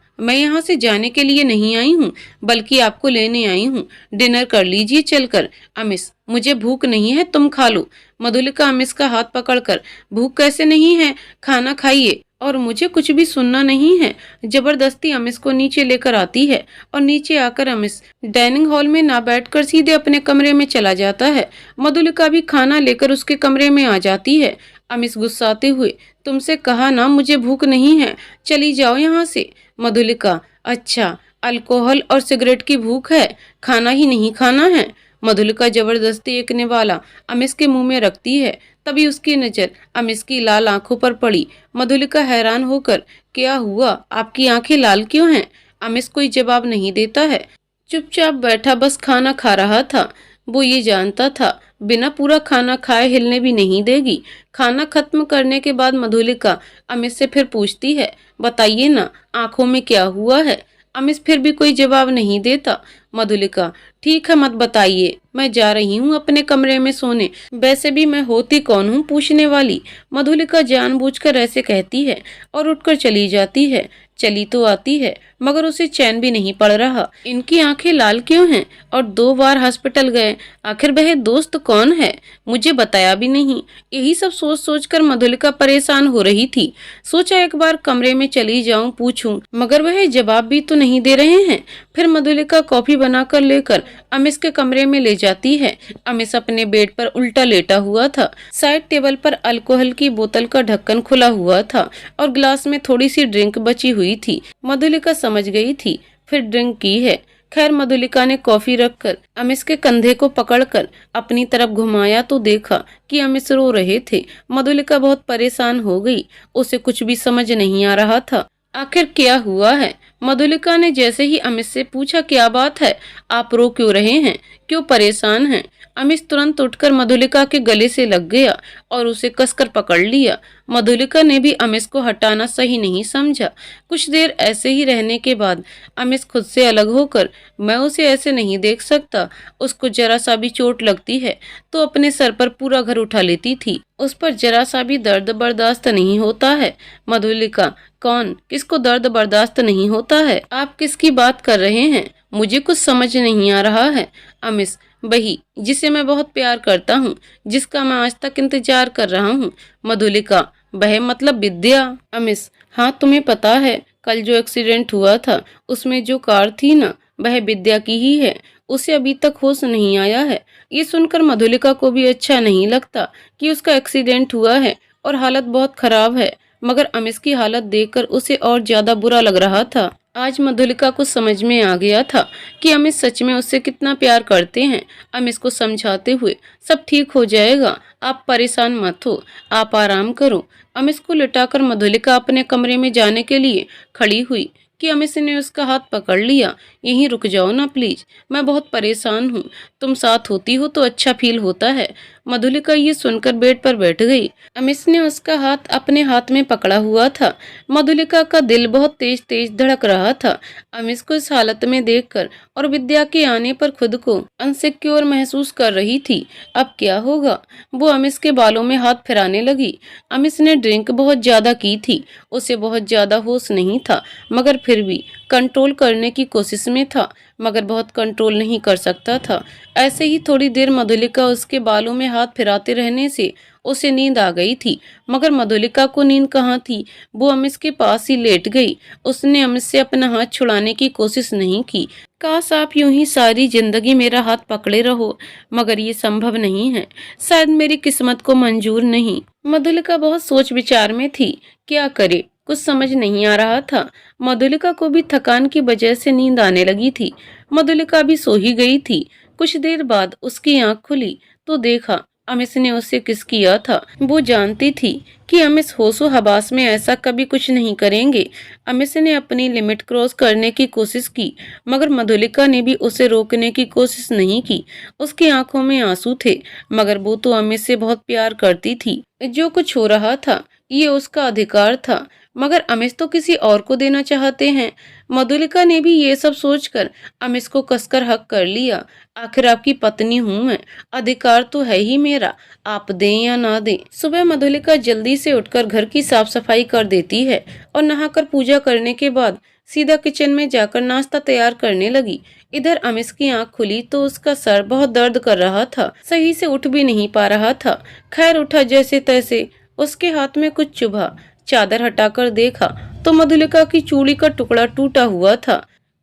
मैं यहाँ से जाने के लिए नहीं आई हूँ, बल्कि आपको लेने आई हूँ। डिनर कर लीजिए चलकर। अमिश, मुझे भूख नहीं है, तुम खा लो। मधुलिका अमिश का हाथ पकड़कर, भूख कैसे नहीं है, खाना खाइए और मुझे कुछ भी सुनना नहीं है। जबरदस्ती अमिश को नीचे लेकर आती है और नीचे आकर अमिश डाइनिंग हॉल में ना बैठकर सीधे अपने कमरे में चला जाता है। मधुलिका भी खाना लेकर उसके कमरे में आ जाती है। अमिश गुस्साते हुए, तुमसे कहा ना मुझे भूख नहीं है, चली जाओ यहाँ से। मधुलिका, अच्छा अल्कोहल और सिगरेट की भूख है, खाना ही नहीं खाना है? मधुलिका जबरदस्ती एक निवाला अमिश के मुंह में रखती है। तभी उसकी नजर अमिश की लाल आंखों पर पड़ी। मधुलिका हैरान होकर, क्या हुआ, आपकी आंखें लाल क्यों हैं? अमिश कोई जवाब नहीं देता है, चुपचाप बैठा बस खाना खा रहा था। वो ये जानता था बिना पूरा खाना खाए हिलने भी नहीं देगी। खाना खत्म करने के बाद मधुलिका अमिश से फिर पूछती है, बताइए ना आंखों में क्या हुआ है? अमिश फिर भी कोई जवाब नहीं देता। मधुलिका, ठीक है मत बताइए, मैं जा रही हूँ अपने कमरे में सोने, वैसे भी मैं होती कौन हूँ पूछने वाली। मधुलिका जानबूझकर ऐसे कहती है और उठकर चली जाती है। चली तो आती है, मगर उसे चैन भी नहीं पड़ रहा। इनकी आंखें लाल क्यों हैं और 2 बार हॉस्पिटल गए, आखिर वह दोस्त कौन है, मुझे बताया भी नहीं। यही सब सोच सोच कर मधुलिका परेशान हो रही थी। सोचा एक बार कमरे में चली जाऊं, पूछूं, मगर वह जवाब भी तो नहीं दे रहे हैं। फिर मधुलिका कॉफी बनाकर लेकर अमिश के कमरे में ले जाती है। अमिश अपने बेड पर उल्टा लेटा हुआ था। साइड टेबल पर अल्कोहल की बोतल का ढक्कन खुला हुआ था और ग्लास में थोड़ी सी ड्रिंक बची हुई थी। मधुलिका समझ गई थी, फिर ड्रिंक की है। खैर मधुलिका ने कॉफी रखकर अमिश के कंधे को पकड़कर अपनी तरफ घुमाया तो देखा कि अमिश रो रहे थे। मधुलिका बहुत परेशान हो गई, उसे कुछ भी समझ नहीं आ रहा था, आखिर क्या हुआ है। मधुलिका ने जैसे ही अमिश से पूछा, क्या बात है, आप रो क्यों रहे हैं, क्यों परेशान हैं? अमिश तुरंत उठकर मधुलिका के गले से लग गया और उसे कसकर पकड़ लिया। मधुलिका ने भी अमिश को हटाना सही नहीं समझा। कुछ देर ऐसे ही रहने के बाद अमिश खुद से अलग होकर, मैं उसे ऐसे नहीं देख सकता, उसको जरा सा भी चोट लगती है तो अपने सर पर पूरा घर उठा लेती थी, उस पर जरा सा भी दर्द बर्दाश्त नहीं होता है। मधुलिका, कौन, किसको दर्द बर्दाश्त नहीं होता है? आप किसकी बात कर रहे हैं, मुझे कुछ समझ नहीं आ रहा है। अमिश, वही जिसे मैं बहुत प्यार करता हूँ, जिसका मैं आज तक इंतजार कर रहा हूँ। मधुलिका, वह मतलब विद्या? अमिश, हाँ तुम्हें पता है कल जो एक्सीडेंट हुआ था उसमें जो कार थी ना, वह विद्या की ही है, उसे अभी तक होश नहीं आया है। ये सुनकर मधुलिका को भी अच्छा नहीं लगता कि उसका एक्सीडेंट हुआ है और हालत बहुत खराब है, मगर अमिश की हालत देखकर उसे और ज्यादा बुरा लग रहा था। आज मधुलिका को समझ में आ गया था कि अमित सच में उससे कितना प्यार करते हैं। अमित को समझाते हुए, सब ठीक हो जाएगा, आप परेशान मत हो, आप आराम करो। अमित को लिटाकर मधुलिका अपने कमरे में जाने के लिए खड़ी हुई कि अमित ने उसका हाथ पकड़ लिया। यहीं रुक जाओ ना प्लीज, मैं बहुत परेशान हूँ, तुम साथ होती हो तो अच्छा फील होता है। मधुलिका ये सुनकर बेड पर बैठ गई। अमित ने उसका हाथ अपने हाथ में पकड़ा हुआ था। मधुलिका का दिल बहुत तेज तेज धड़क रहा था। अमित को इस हालत में देखकर और विद्या के आने पर खुद को अनसिक्योर महसूस कर रही थी। अब क्या होगा? वो अमित के बालों में हाथ फिराने लगी। अमित ने ड्रिंक बहुत ज्यादा की थी, उसे बहुत ज्यादा होश नहीं था, मगर फिर भी कंट्रोल करने की कोशिश में था, मगर बहुत कंट्रोल नहीं कर सकता था। ऐसे ही थोड़ी देर मधुलिका उसके बालों में हाथ फिराते रहने से उसे नींद आ गई थी, मगर मधुलिका को नींद कहाँ थी। वो अमित के पास ही लेट गई। उसने अमित से अपना हाथ छुड़ाने की कोशिश नहीं की। काश आप यूं ही सारी जिंदगी मेरा हाथ पकड़े रहो, मगर ये संभव नहीं है, शायद मेरी किस्मत को मंजूर नहीं। मधुलिका बहुत सोच विचार में थी, क्या करे कुछ समझ नहीं आ रहा था। मधुलिका को भी थकान की वजह से नींद आने लगी थी। मधुलिका भी सो ही गई थी। कुछ देर बाद उसकी आंख खुली तो देखा अमित ने उससे किस किया था। वो जानती थी कि अमित होशो हवास में ऐसा कभी कुछ नहीं करेंगे। अमित ने अपनी लिमिट क्रॉस करने की कोशिश की, मगर मधुलिका ने भी उसे रोकने की कोशिश नहीं की। उसकी आंखों में आंसू थे, मगर वो तो अमित से बहुत प्यार करती थी। जो कुछ हो रहा था ये उसका अधिकार था, मगर अमित तो किसी और को देना चाहते हैं। मधुलिका ने भी ये सब सोचकर अमित को कसकर हक कर लिया। आखिर आपकी पत्नी हूं मैं, अधिकार तो है ही मेरा, आप दें या ना दें। सुबह मधुलिका जल्दी से उठकर घर की साफ सफाई कर देती है और नहाकर पूजा करने के बाद सीधा किचन में जाकर नाश्ता तैयार करने लगी। इधर अमित की आंख खुली तो उसका सर बहुत दर्द कर रहा था, सही से उठ भी नहीं पा रहा था। खैर उठा जैसे तैसे, उसके हाथ में कुछ चुभा। चादर हटाकर देखा तो मधुलिका की चूड़ी का टुकड़ा टूटा हुआ था।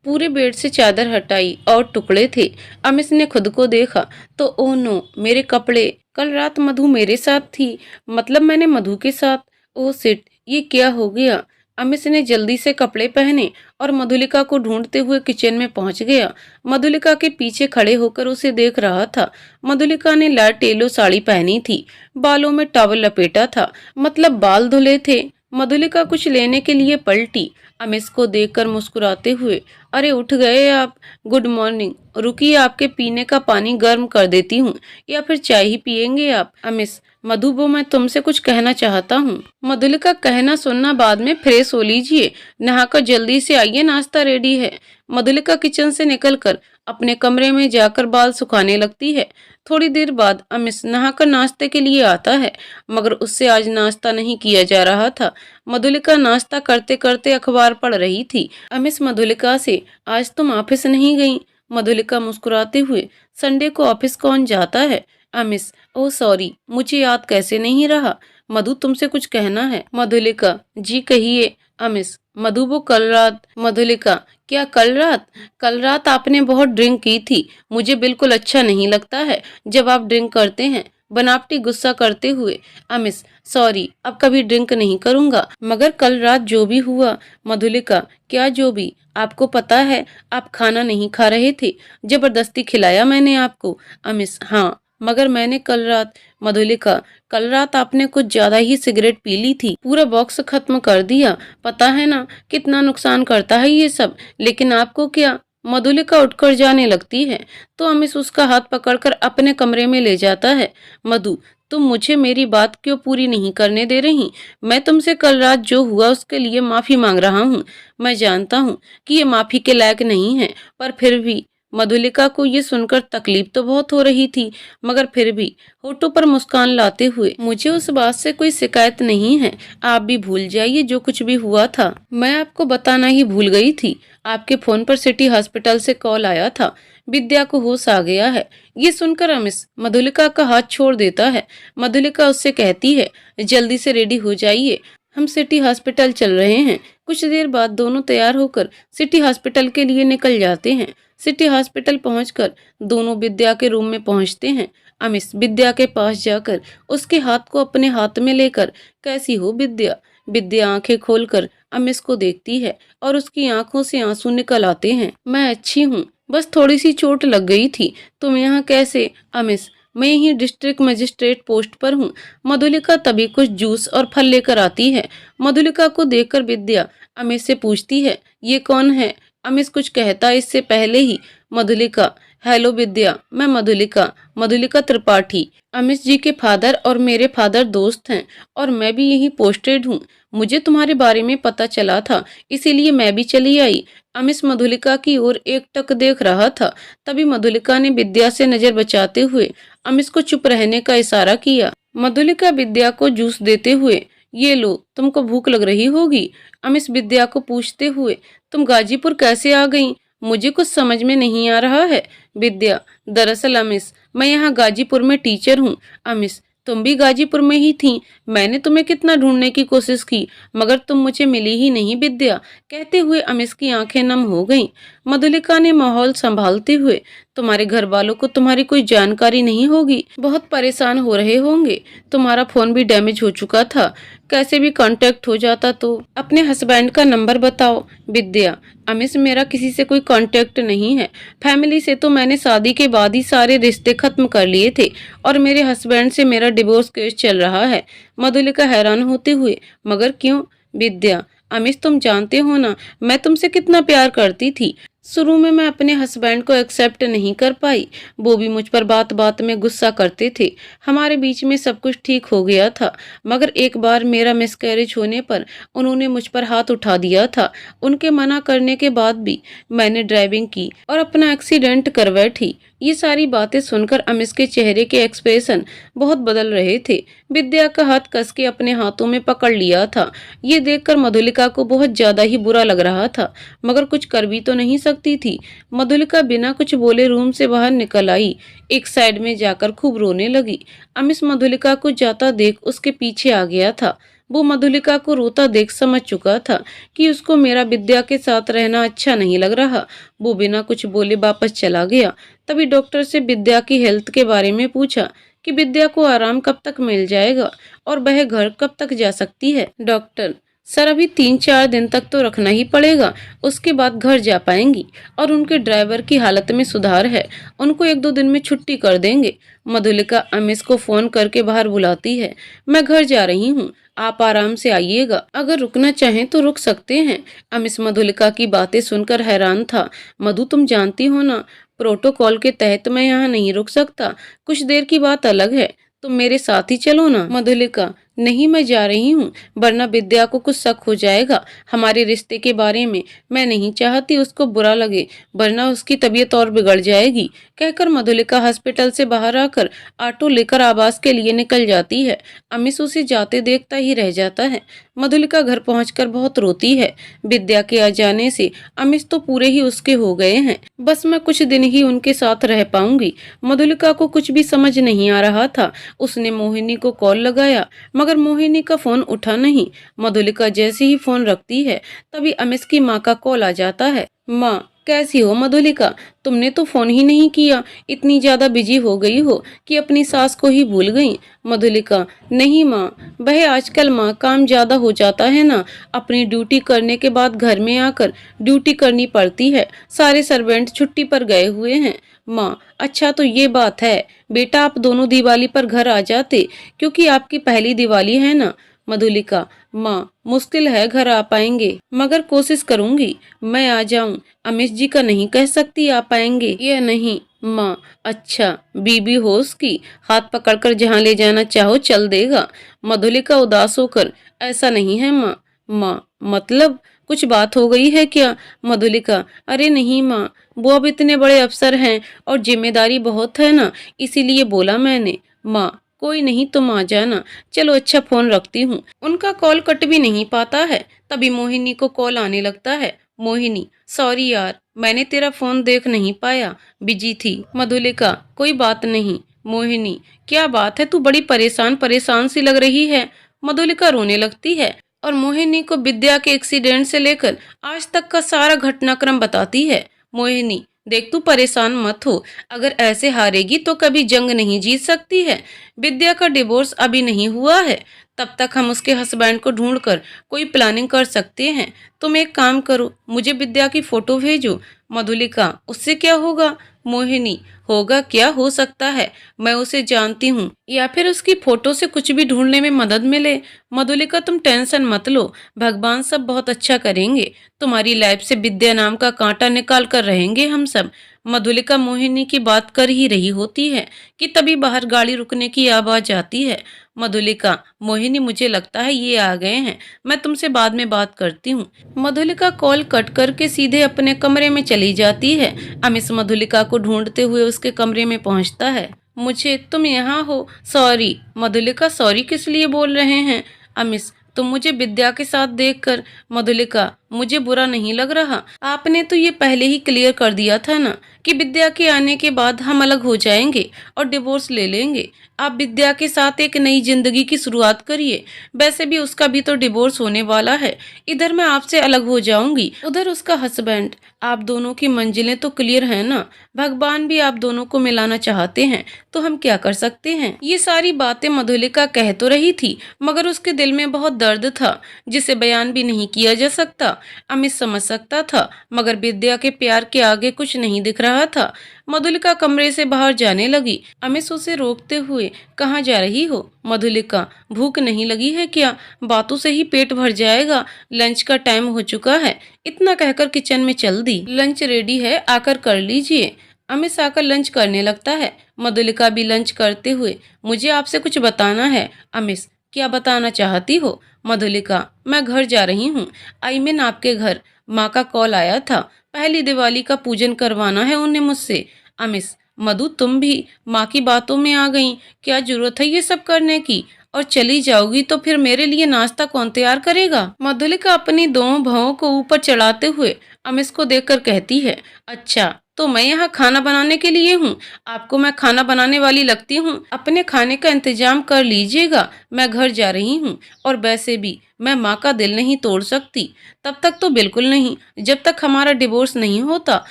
पूरे बेड से चादर हटाई और टुकड़े थे। अमित ने खुद को देखा तो ओ नो, मेरे कपड़े, कल रात मधु मेरे साथ थी, मतलब मैंने मधु के साथ। ओ सिट, ये क्या हो गया? अमित ने जल्दी से कपड़े पहने और मधुलिका को ढूंढते हुए किचन में पहुंच गया। मधुलिका के पीछे खड़े होकर उसे देख रहा था। मधुलिका ने लाल येलो साड़ी पहनी थी, बालों में टॉवल लपेटा था, मतलब बाल धुले थे। मधुलिका कुछ लेने के लिए पलटी। अमित को देखकर मुस्कुराते हुए, अरे उठ गए आप, गुड मॉर्निंग, रुकिए आपके पीने का पानी गर्म कर देती हूँ, या फिर चाय ही पियेंगे आप? अमित, मधु वो मैं तुमसे कुछ कहना चाहता हूँ। मधुलिका, कहना सुनना बाद में, फ्रेश हो लीजिए, नहाकर जल्दी से आइए, नाश्ता रेडी है। मधुलिका किचन से निकलकर अपने कमरे में जाकर बाल सुखाने लगती है। थोड़ी देर बाद अमित नहाकर नाश्ते के लिए आता है, मगर उससे आज नाश्ता नहीं किया जा रहा था। मधुलिका नाश्ता करते करते अखबार पढ़ रही थी। अमित मधुलिका से, आज तुम ऑफिस नहीं गई? मधुलिका मुस्कुराते हुए, संडे को ऑफिस कौन जाता है? अमित, ओह सॉरी, मुझे याद कैसे नहीं रहा। मधु तुमसे कुछ कहना है। मधुलिका, जी कहिए। अमित, मधु वो कल रात। मधुलिका, क्या कल रात? कल रात आपने बहुत ड्रिंक की थी, मुझे बिल्कुल अच्छा नहीं लगता है जब आप ड्रिंक करते हैं। बनावटी गुस्सा करते हुए अमित, सॉरी, अब कभी ड्रिंक नहीं करूंगा, मगर कल रात जो भी हुआ। मधुलिका, क्या जो भी? आपको पता है आप खाना नहीं खा रहे थे, जबरदस्ती खिलाया मैंने आपको। अमित, हाँ, मगर मैंने कल रात। मधुलिका, कल रात आपने कुछ ज्यादा ही सिगरेट पी ली थी, पूरा बॉक्स खत्म कर दिया, पता है ना कितना नुकसान करता है ये सब, लेकिन आपको क्या? मधुलिका उठकर जाने लगती है तो अमित उसका हाथ पकड़कर अपने कमरे में ले जाता है। मधु, तुम मुझे मेरी बात क्यों पूरी नहीं करने दे रही? मैं तुमसे कल रात जो हुआ उसके लिए माफी मांग रहा हूँ। मैं जानता हूँ कि ये माफी के लायक नहीं है, पर फिर भी। मधुलिका को ये सुनकर तकलीफ तो बहुत हो रही थी, मगर फिर भी होठों पर मुस्कान लाते हुए, मुझे उस बात से कोई शिकायत नहीं है, आप भी भूल जाइए जो कुछ भी हुआ था। मैं आपको बताना ही भूल गई थी, आपके फोन पर सिटी हॉस्पिटल से कॉल आया था, विद्या को होश आ गया है। ये सुनकर अमित मधुलिका का हाथ छोड़ देता है। मधुलिका उससे कहती है, जल्दी से रेडी हो जाइए, हम सिटी हॉस्पिटल चल रहे हैं। कुछ देर बाद दोनों तैयार होकर सिटी हॉस्पिटल के लिए निकल जाते हैं। सिटी हॉस्पिटल पहुंचकर दोनों विद्या के रूम में पहुंचते हैं। अमित विद्या के पास जाकर उसके हाथ को अपने हाथ में लेकर, कैसी हो विद्या? विद्या आंखें खोलकर अमिश को देखती है और उसकी आंखों से आंसू निकल आते हैं। मैं अच्छी हूँ, बस थोड़ी सी चोट लग गई थी। तुम यहाँ कैसे? अमिश, मैं यही डिस्ट्रिक्ट मजिस्ट्रेट पोस्ट पर हूँ। मधुलिका तभी कुछ जूस और फल लेकर आती है। मधुलिका को देखकर विद्या अमिश से पूछती है, ये कौन है? अमिश कुछ कहता इससे पहले ही मधुलिका, हेलो विद्या, मैं मधुलिका, मधुलिका त्रिपाठी। अमिश जी के फादर और मेरे फादर दोस्त हैं और मैं भी यहीं पोस्टेड हूँ। मुझे तुम्हारे बारे में पता चला था, इसीलिए मैं भी चली आई। अमिश मधुलिका की ओर एकटक देख रहा था। तभी मधुलिका ने विद्या से नजर बचाते हुए अमिश को चुप रहने का इशारा किया। मधुलिका विद्या को जूस देते हुए, ये लो, तुमको भूख लग रही होगी। अमिश विद्या को पूछते हुए, तुम गाजीपुर कैसे आ गई? मुझे कुछ समझ में नहीं आ रहा है। विद्या, दरअसल अमिश, मैं यहाँ गाजीपुर में टीचर हूँ। अमिश, तुम भी गाजीपुर में ही थी? मैंने तुम्हें कितना ढूंढने की कोशिश की, मगर तुम मुझे मिली ही नहीं। विद्या कहते हुए अमिश की आंखें नम हो गईं। मधुलिका ने माहौल संभालते हुए, तुम्हारे घर वालों को तुम्हारी कोई जानकारी नहीं होगी, बहुत परेशान हो रहे होंगे। तुम्हारा फोन भी डैमेज हो चुका था, कैसे भी कांटेक्ट हो जाता तो। अपने हस्बैंड का नंबर बताओ। विद्या, अमिश, मेरा किसी से कोई कांटेक्ट नहीं है। फैमिली से तो मैंने शादी के बाद ही सारे रिश्ते खत्म कर लिए थे और मेरे हस्बैंड से मेरा डिवोर्स केस चल रहा है। मधुलिका हैरान होते हुए, मगर क्यों? विद्या, अमिश, तुम जानते हो ना, मैं तुमसे कितना प्यार करती थी। शुरू में मैं अपने हस्बैंड को एक्सेप्ट नहीं कर पाई, वो भी मुझ पर बात बात में गुस्सा करते थे। हमारे बीच में सब कुछ ठीक हो गया था, मगर एक बार मेरा मिसकैरेज होने पर उन्होंने मुझ पर हाथ उठा दिया था। उनके मना करने के बाद भी मैंने ड्राइविंग की और अपना एक्सीडेंट कर बैठी। ये सारी बातें सुनकर अमिश के चेहरे के एक्सप्रेशन बहुत बदल रहे थे। विद्या का हाथ कस के अपने हाथों में पकड़ लिया था। ये देखकर मधुलिका को बहुत ज्यादा ही बुरा लग रहा था, मगर कुछ कर भी तो नहीं सकती थी। मधुलिका बिना कुछ बोले रूम से बाहर निकल आई। एक साइड में जाकर खूब रोने लगी। अमिश मधुलिका को जाता देख उसके पीछे आ गया था। वो मधुलिका को रोता देख समझ चुका था कि उसको मेरा विद्या के साथ रहना अच्छा नहीं लग रहा। वो बिना कुछ बोले वापस चला गया। तभी डॉक्टर से विद्या की हेल्थ के बारे में पूछा कि विद्या को आराम कब तक मिल जाएगा और वह घर कब तक जा सकती है। डॉक्टर, सर, अभी 3-4 दिन तक तो रखना ही पड़ेगा, उसके बाद घर जा पाएंगी और उनके ड्राइवर की हालत में सुधार है, उनको 1-2 दिन में छुट्टी कर देंगे। मधुलिका अमिश को फोन करके बाहर बुलाती है। मैं घर जा रही हूँ, आप आराम से आइएगा, अगर रुकना चाहें तो रुक सकते हैं। अमिश मधुलिका की बातें सुनकर हैरान था। मधु, तुम जानती हो ना, प्रोटोकॉल के तहत मैं यहाँ नहीं रुक सकता। कुछ देर की बात अलग है, तुम मेरे साथ ही चलो ना। मधुलिका, नहीं, मैं जा रही हूँ, वरना विद्या को कुछ शक हो जाएगा हमारे रिश्ते के बारे में। मैं नहीं चाहती उसको बुरा लगे, वरना उसकी तबीयत और बिगड़ जाएगी। कहकर मधुलिका हॉस्पिटल से बाहर आकर ऑटो लेकर आवास के लिए निकल जाती है। अमिश उसे जाते देखता ही रह जाता है। मधुलिका घर पहुंचकर बहुत रोती है। विद्या के आ जाने से अमिश तो पूरे ही उसके हो गए हैं। बस मैं कुछ दिन ही उनके साथ रह पाऊंगी। मधुलिका को कुछ भी समझ नहीं आ रहा था। उसने मोहिनी को कॉल लगाया, मगर मोहिनी का फोन उठा नहीं। मधुलिका जैसे ही फोन रखती है, तभी अमिश की माँ का कॉल आ जाता है। माँ, कैसी हो मधुलिका? तुमने तो फोन ही नहीं किया, इतनी ज्यादा बिजी हो गई हो कि अपनी सास को ही भूल गई। मधुलिका, नहीं माँ, वह आजकल माँ काम ज्यादा हो जाता है ना, अपनी ड्यूटी करने के बाद घर में आकर ड्यूटी करनी पड़ती है। सारे सर्वेंट छुट्टी पर गए हुए हैं। माँ, अच्छा तो ये बात है। बेटा, आप दोनों दिवाली पर घर आ जाते, क्योंकि आपकी पहली दिवाली है ना। मधुलिका, माँ, मुश्किल है घर आ पाएंगे, मगर कोशिश करूंगी मैं आ जाऊं। अमिश जी का नहीं कह सकती आ पाएंगे या नहीं। माँ, अच्छा, बीबी हो उसकी, हाथ पकड़कर जहाँ ले जाना चाहो चल देगा। मधुलिका उदास होकर, ऐसा नहीं है माँ। माँ, मतलब कुछ बात हो गई है क्या? मधुलिका, अरे नहीं माँ, वो अब इतने बड़े अफसर हैं और जिम्मेदारी बहुत है ना, इसीलिए बोला मैंने। माँ, कोई नहीं, तुम आ जाना। चलो अच्छा, फोन रखती हूँ। उनका कॉल कट भी नहीं पाता है। तभी मोहिनी को कॉल आने लगता है। मोहिनी, सॉरी यार, मैंने तेरा फोन देख नहीं पाया, बिजी थी। मधुलिका, कोई बात नहीं। मोहिनी, क्या बात है, तू बड़ी परेशान परेशान सी लग रही है। मधुलिका रोने लगती है और मोहिनी को विद्या के एक्सीडेंट से लेकर आज तक का सारा घटनाक्रम बताती है। मोहिनी, देख, तू परेशान मत हो, अगर ऐसे हारेगी तो कभी जंग नहीं जीत सकती है। विद्या का डिवोर्स अभी नहीं हुआ है, तब तक हम उसके हस्बैंड को ढूंढकर कोई प्लानिंग कर सकते हैं। तुम एक काम करो, मुझे विद्या की फोटो भेजो। मधुलिका, उससे क्या होगा? मोहिनी, होगा क्या, हो सकता है मैं उसे जानती हूँ या फिर उसकी फोटो से कुछ भी ढूंढने में मदद मिले। मधुलिका, तुम टेंशन मत लो, भगवान सब बहुत अच्छा करेंगे। तुम्हारी लाइफ से विद्या नाम का कांटा निकाल कर रहेंगे हम सब। मधुलिका मोहिनी की बात कर ही रही होती है कि तभी बाहर गाड़ी रुकने की आवाज आती है। मधुलिका, मोहिनी, मुझे लगता है ये आ गए हैं, मैं तुमसे बाद में बात करती हूँ। मधुलिका कॉल कट करके सीधे अपने कमरे में चली जाती है। अमिश मधुलिका को ढूंढते हुए उसके कमरे में पहुंचता है। मुझे, तुम यहाँ हो? सॉरी। मधुलिका, सॉरी किस लिए बोल रहे हैं? अमिश, तुम मुझे विद्या के साथ देखकर। मधुलिका, मुझे बुरा नहीं लग रहा, आपने तो ये पहले ही क्लियर कर दिया था ना कि विद्या के आने के बाद हम अलग हो जाएंगे और डिवोर्स ले लेंगे। आप विद्या के साथ एक नई जिंदगी की शुरुआत करिए। वैसे भी उसका भी तो डिवोर्स होने वाला है। इधर मैं आपसे अलग हो जाऊंगी, उधर उसका हस्बैंड। आप दोनों की मंजिलें तो क्लियर है ना। भगवान भी आप दोनों को मिलाना चाहते हैं, तो हम क्या कर सकते हैं? ये सारी बातें मधुलिका कह तो रही थी, मगर उसके दिल में बहुत दर्द था जिसे बयान भी नहीं किया जा सकता। अमित समझ सकता था, मगर विद्या के प्यार के आगे कुछ नहीं दिख रहा था। मधुलिका कमरे से बाहर जाने लगी। अमित उसे रोकते हुए, कहाँ जा रही हो? मधुलिका, भूख नहीं लगी है क्या? बातों से ही पेट भर जाएगा, लंच का टाइम हो चुका है। इतना कहकर किचन में चल दी। लंच रेडी है, आकर कर लीजिए। अमित आकर लंच करने लगता है। मधुलिका भी लंच करते हुए, मुझे आपसे कुछ बताना है। अमित, क्या बताना चाहती हो? मधुलिका, मैं घर जा रही हूँ, आई मीन आपके घर। माँ का कॉल आया था, पहली दिवाली का पूजन करवाना है उन्हें मुझसे। अमित, मधु, तुम भी माँ की बातों में आ गई, क्या जरूरत है ये सब करने की? और चली जाओगी तो फिर मेरे लिए नाश्ता कौन तैयार करेगा? मधुलिका अपनी दोनों भवों को ऊपर चढ़ाते हुए अमित को देखकर कहती है, अच्छा तो मैं यहाँ खाना बनाने के लिए हूँ? आपको मैं खाना बनाने वाली लगती हूँ? अपने खाने का इंतजाम कर लीजिएगा, मैं घर जा रही हूँ। और वैसे भी मैं माँ का दिल नहीं तोड़ सकती, तब तक तो बिल्कुल नहीं, जब तक हमारा डिवोर्स नहीं होता।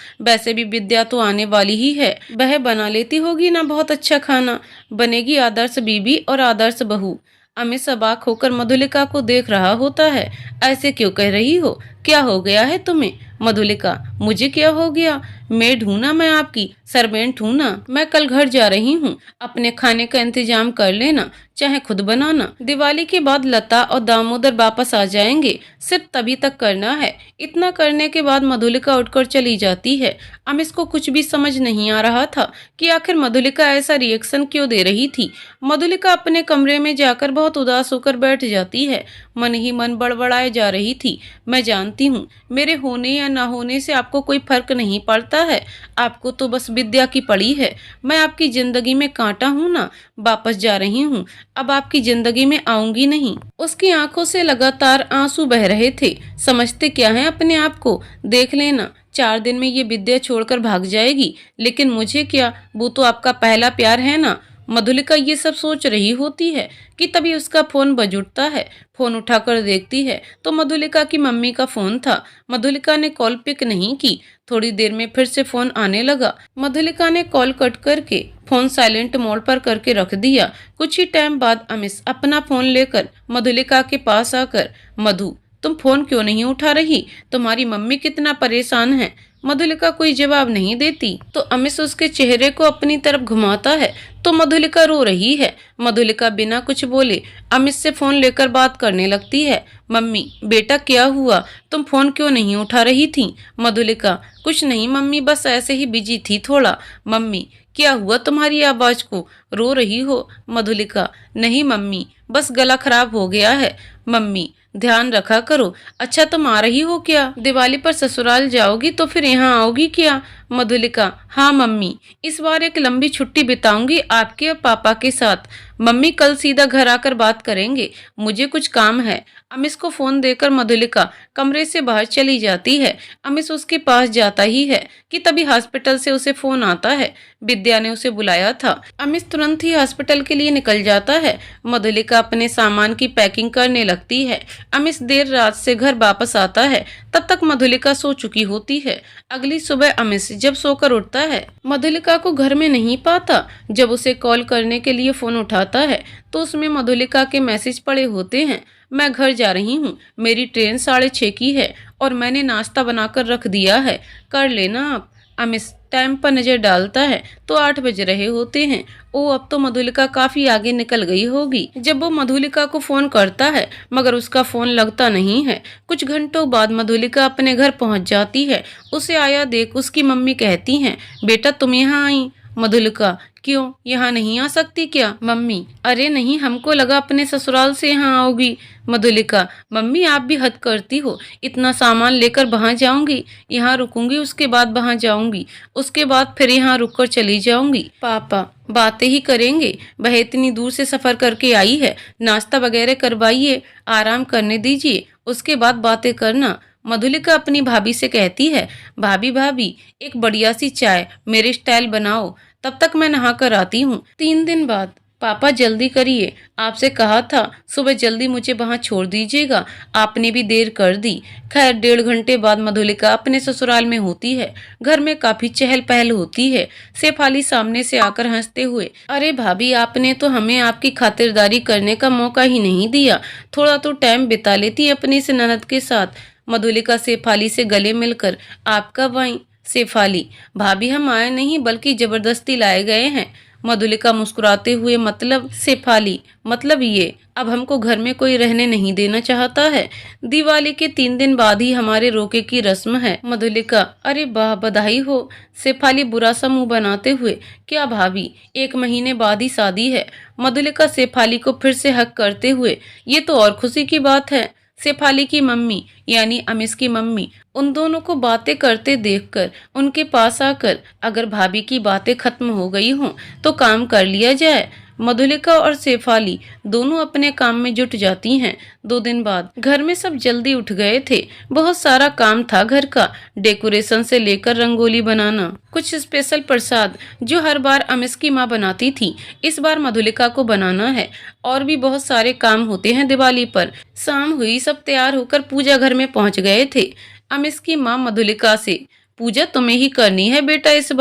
वैसे भी विद्या तो आने वाली ही है, वह बना लेती होगी ना बहुत अच्छा खाना, बनेगी आदर्श बीबी और आदर्श बहू। अमित अबाक होकर मधुलिका को देख रहा होता है। ऐसे क्यों कह रही हो? क्या हो गया है तुम्हें? मधुलिका, मुझे क्या हो गया? मेड हूं ना मैं, आपकी सर्वेंट हूं ना। मैं कल घर जा रही हूँ, अपने खाने का इंतजाम कर लेना, चाहे खुद बनाना। दिवाली के बाद लता और दामोदर वापस आ जाएंगे, सिर्फ तभी तक करना है। इतना करने के बाद मधुलिका उठकर चली जाती है। अमित को कुछ भी समझ नहीं आ रहा था कि आखिर मधुलिका ऐसा रिएक्शन क्यों दे रही थी। मधुलिका अपने कमरे में जाकर बहुत उदास होकर बैठ जाती है। मन ही मन बड़बड़ाए जा रही थी, मैं जानती हूँ मेरे होने या ना होने से आपको कोई फर्क नहीं पड़ता है, आपको तो बस विद्या की पड़ी है। मैं आपकी जिंदगी में कांटा हूँ ना, वापस जा रही हूँ, अब आपकी जिंदगी में आऊंगी नहीं। उसकी आंखों से लगातार आंसू बह रहे थे। समझते क्या है अपने आप को? देख लेना, 4 दिन में ये विद्या छोड़कर भाग जाएगी, लेकिन मुझे क्या, वो तो आपका पहला प्यार है ना। मधुलिका ये सब सोच रही होती है कि तभी उसका फोन बज उठता है। फोन उठाकर देखती है तो मधुलिका की मम्मी का फोन था। मधुलिका ने कॉल पिक नहीं की। थोड़ी देर में फिर से फोन आने लगा। मधुलिका ने कॉल कट करके फोन साइलेंट मोड पर करके रख दिया। कुछ ही टाइम बाद अमिश अपना फोन लेकर मधुलिका के पास आकर, मधु, तुम फोन क्यों नहीं उठा रही? तुम्हारी मम्मी कितना परेशान है। मधुलिका कोई जवाब नहीं देती तो अमिश उसके चेहरे को अपनी तरफ घुमाता है तो मधुलिका रो रही है। मधुलिका बिना कुछ बोले अमिश से फोन लेकर बात करने लगती है। मम्मी, बेटा क्या हुआ, तुम फोन क्यों नहीं उठा रही थी? मधुलिका, कुछ नहीं मम्मी, बस ऐसे ही बिजी थी थोड़ा। मम्मी, क्या हुआ तुम्हारी आवाज को, रो रही हो? मधुलिका, नहीं मम्मी, बस गला खराब हो गया है। मम्मी, ध्यान रखा करो। अच्छा तुम आ रही हो क्या? दिवाली पर ससुराल जाओगी तो फिर यहाँ आओगी क्या? मधुलिका, हाँ मम्मी, इस बार एक लंबी छुट्टी बिताऊंगी आपके और पापा के साथ। मम्मी, कल सीधा घर आकर बात करेंगे, मुझे कुछ काम है। अमिश को फोन देकर मधुलिका कमरे से बाहर चली जाती है। अमिश उसके पास जाता ही है कि तभी हॉस्पिटल से उसे फोन आता है। विद्या ने उसे बुलाया था। अमिश तुरंत ही हॉस्पिटल के लिए निकल जाता है। मधुलिका अपने सामान की पैकिंग करने लगती है। अमिश देर रात से घर वापस आता है, तब तक मधुलिका सो चुकी होती है। अगली सुबह अमिश जब सोकर उठता है, मधुलिका को घर में नहीं पाता। जब उसे कॉल करने के लिए फोन उठाता है तो उसमें मधुलिका के मैसेज पड़े होते हैं। मैं घर जा रही हूँ, मेरी ट्रेन 6:30 की है और मैंने नाश्ता बनाकर रख दिया है, कर लेना आप। अमिश टाइम पर नजर डालता है तो 8 बज रहे होते हैं। ओ, अब तो मधुलिका काफी आगे निकल गई होगी। जब वो मधुलिका को फोन करता है मगर उसका फोन लगता नहीं है। कुछ घंटों बाद मधुलिका अपने घर पहुंच जाती है। उसे आया देख उसकी मम्मी कहती हैं, बेटा तुम यहाँ आई? मधुलिका, क्यों, यहाँ नहीं आ सकती क्या? मम्मी, अरे नहीं, हमको लगा अपने ससुराल से यहाँ आओगी। मधुलिका, मम्मी आप भी हद करती हो, इतना सामान लेकर वहाँ जाऊंगी, यहाँ रुकूंगी, उसके बाद वहाँ जाऊंगी, उसके बाद फिर यहाँ रुककर चली जाऊंगी। पापा, बातें ही करेंगे, वह इतनी दूर से सफर करके आई है, नाश्ता वगैरह करवाइए, आराम करने दीजिए, उसके बाद बातें करना। मधुलिका अपनी भाभी से कहती है, भाभी भाभी एक बढ़िया सी चाय मेरे स्टाइल बनाओ, तब तक मैं नहा कर आती हूँ। 3 दिन बाद, पापा जल्दी करिए, आपसे कहा था सुबह जल्दी मुझे वहाँ छोड़ दीजिएगा, आपने भी देर कर दी। खैर 1.5 घंटे बाद मधुलिका अपने ससुराल में होती है। घर में काफी चहल पहल होती है। शेफाली सामने से आकर हंसते हुए, अरे भाभी आपने तो हमें आपकी खातिरदारी करने का मौका ही नहीं दिया, थोड़ा तो टाइम बिता लेती अपनी इस ननद के साथ। मधुलिका शेफाली से गले मिलकर, आप कब आई? शेफाली, भाभी हम आए नहीं बल्कि जबरदस्ती लाए गए हैं। मधुलिका मुस्कुराते हुए, मतलब? शेफाली, मतलब ये, अब हमको घर में कोई रहने नहीं देना चाहता है। दिवाली के 3 दिन बाद ही हमारे रोके की रस्म है। मधुलिका, अरे वाह, बधाई हो। शेफाली बुरा सा मुंह बनाते हुए, क्या भाभी, 1 महीने बाद ही शादी है। मधुलिका शेफाली को फिर से हक करते हुए, ये तो और खुशी की बात है। शेफाली की मम्मी यानी अमिश की मम्मी उन दोनों को बातें करते देखकर उनके पास आकर, अगर भाभी की बातें खत्म हो गई हों तो काम कर लिया जाए। मधुलिका और शेफाली दोनों अपने काम में जुट जाती हैं। 2 दिन बाद घर में सब जल्दी उठ गए थे। बहुत सारा काम था घर का, डेकोरेशन से लेकर रंगोली बनाना, कुछ स्पेशल प्रसाद जो हर बार अमिश की माँ बनाती थी, इस बार मधुलिका को बनाना है, और भी बहुत सारे काम होते हैं दिवाली पर। शाम हुई, सब तैयार होकर पूजा घर में पहुंच गए थे। अमिश की माँ मधुलिका से, पूजा तुम्हें ही करनी है बेटा, इस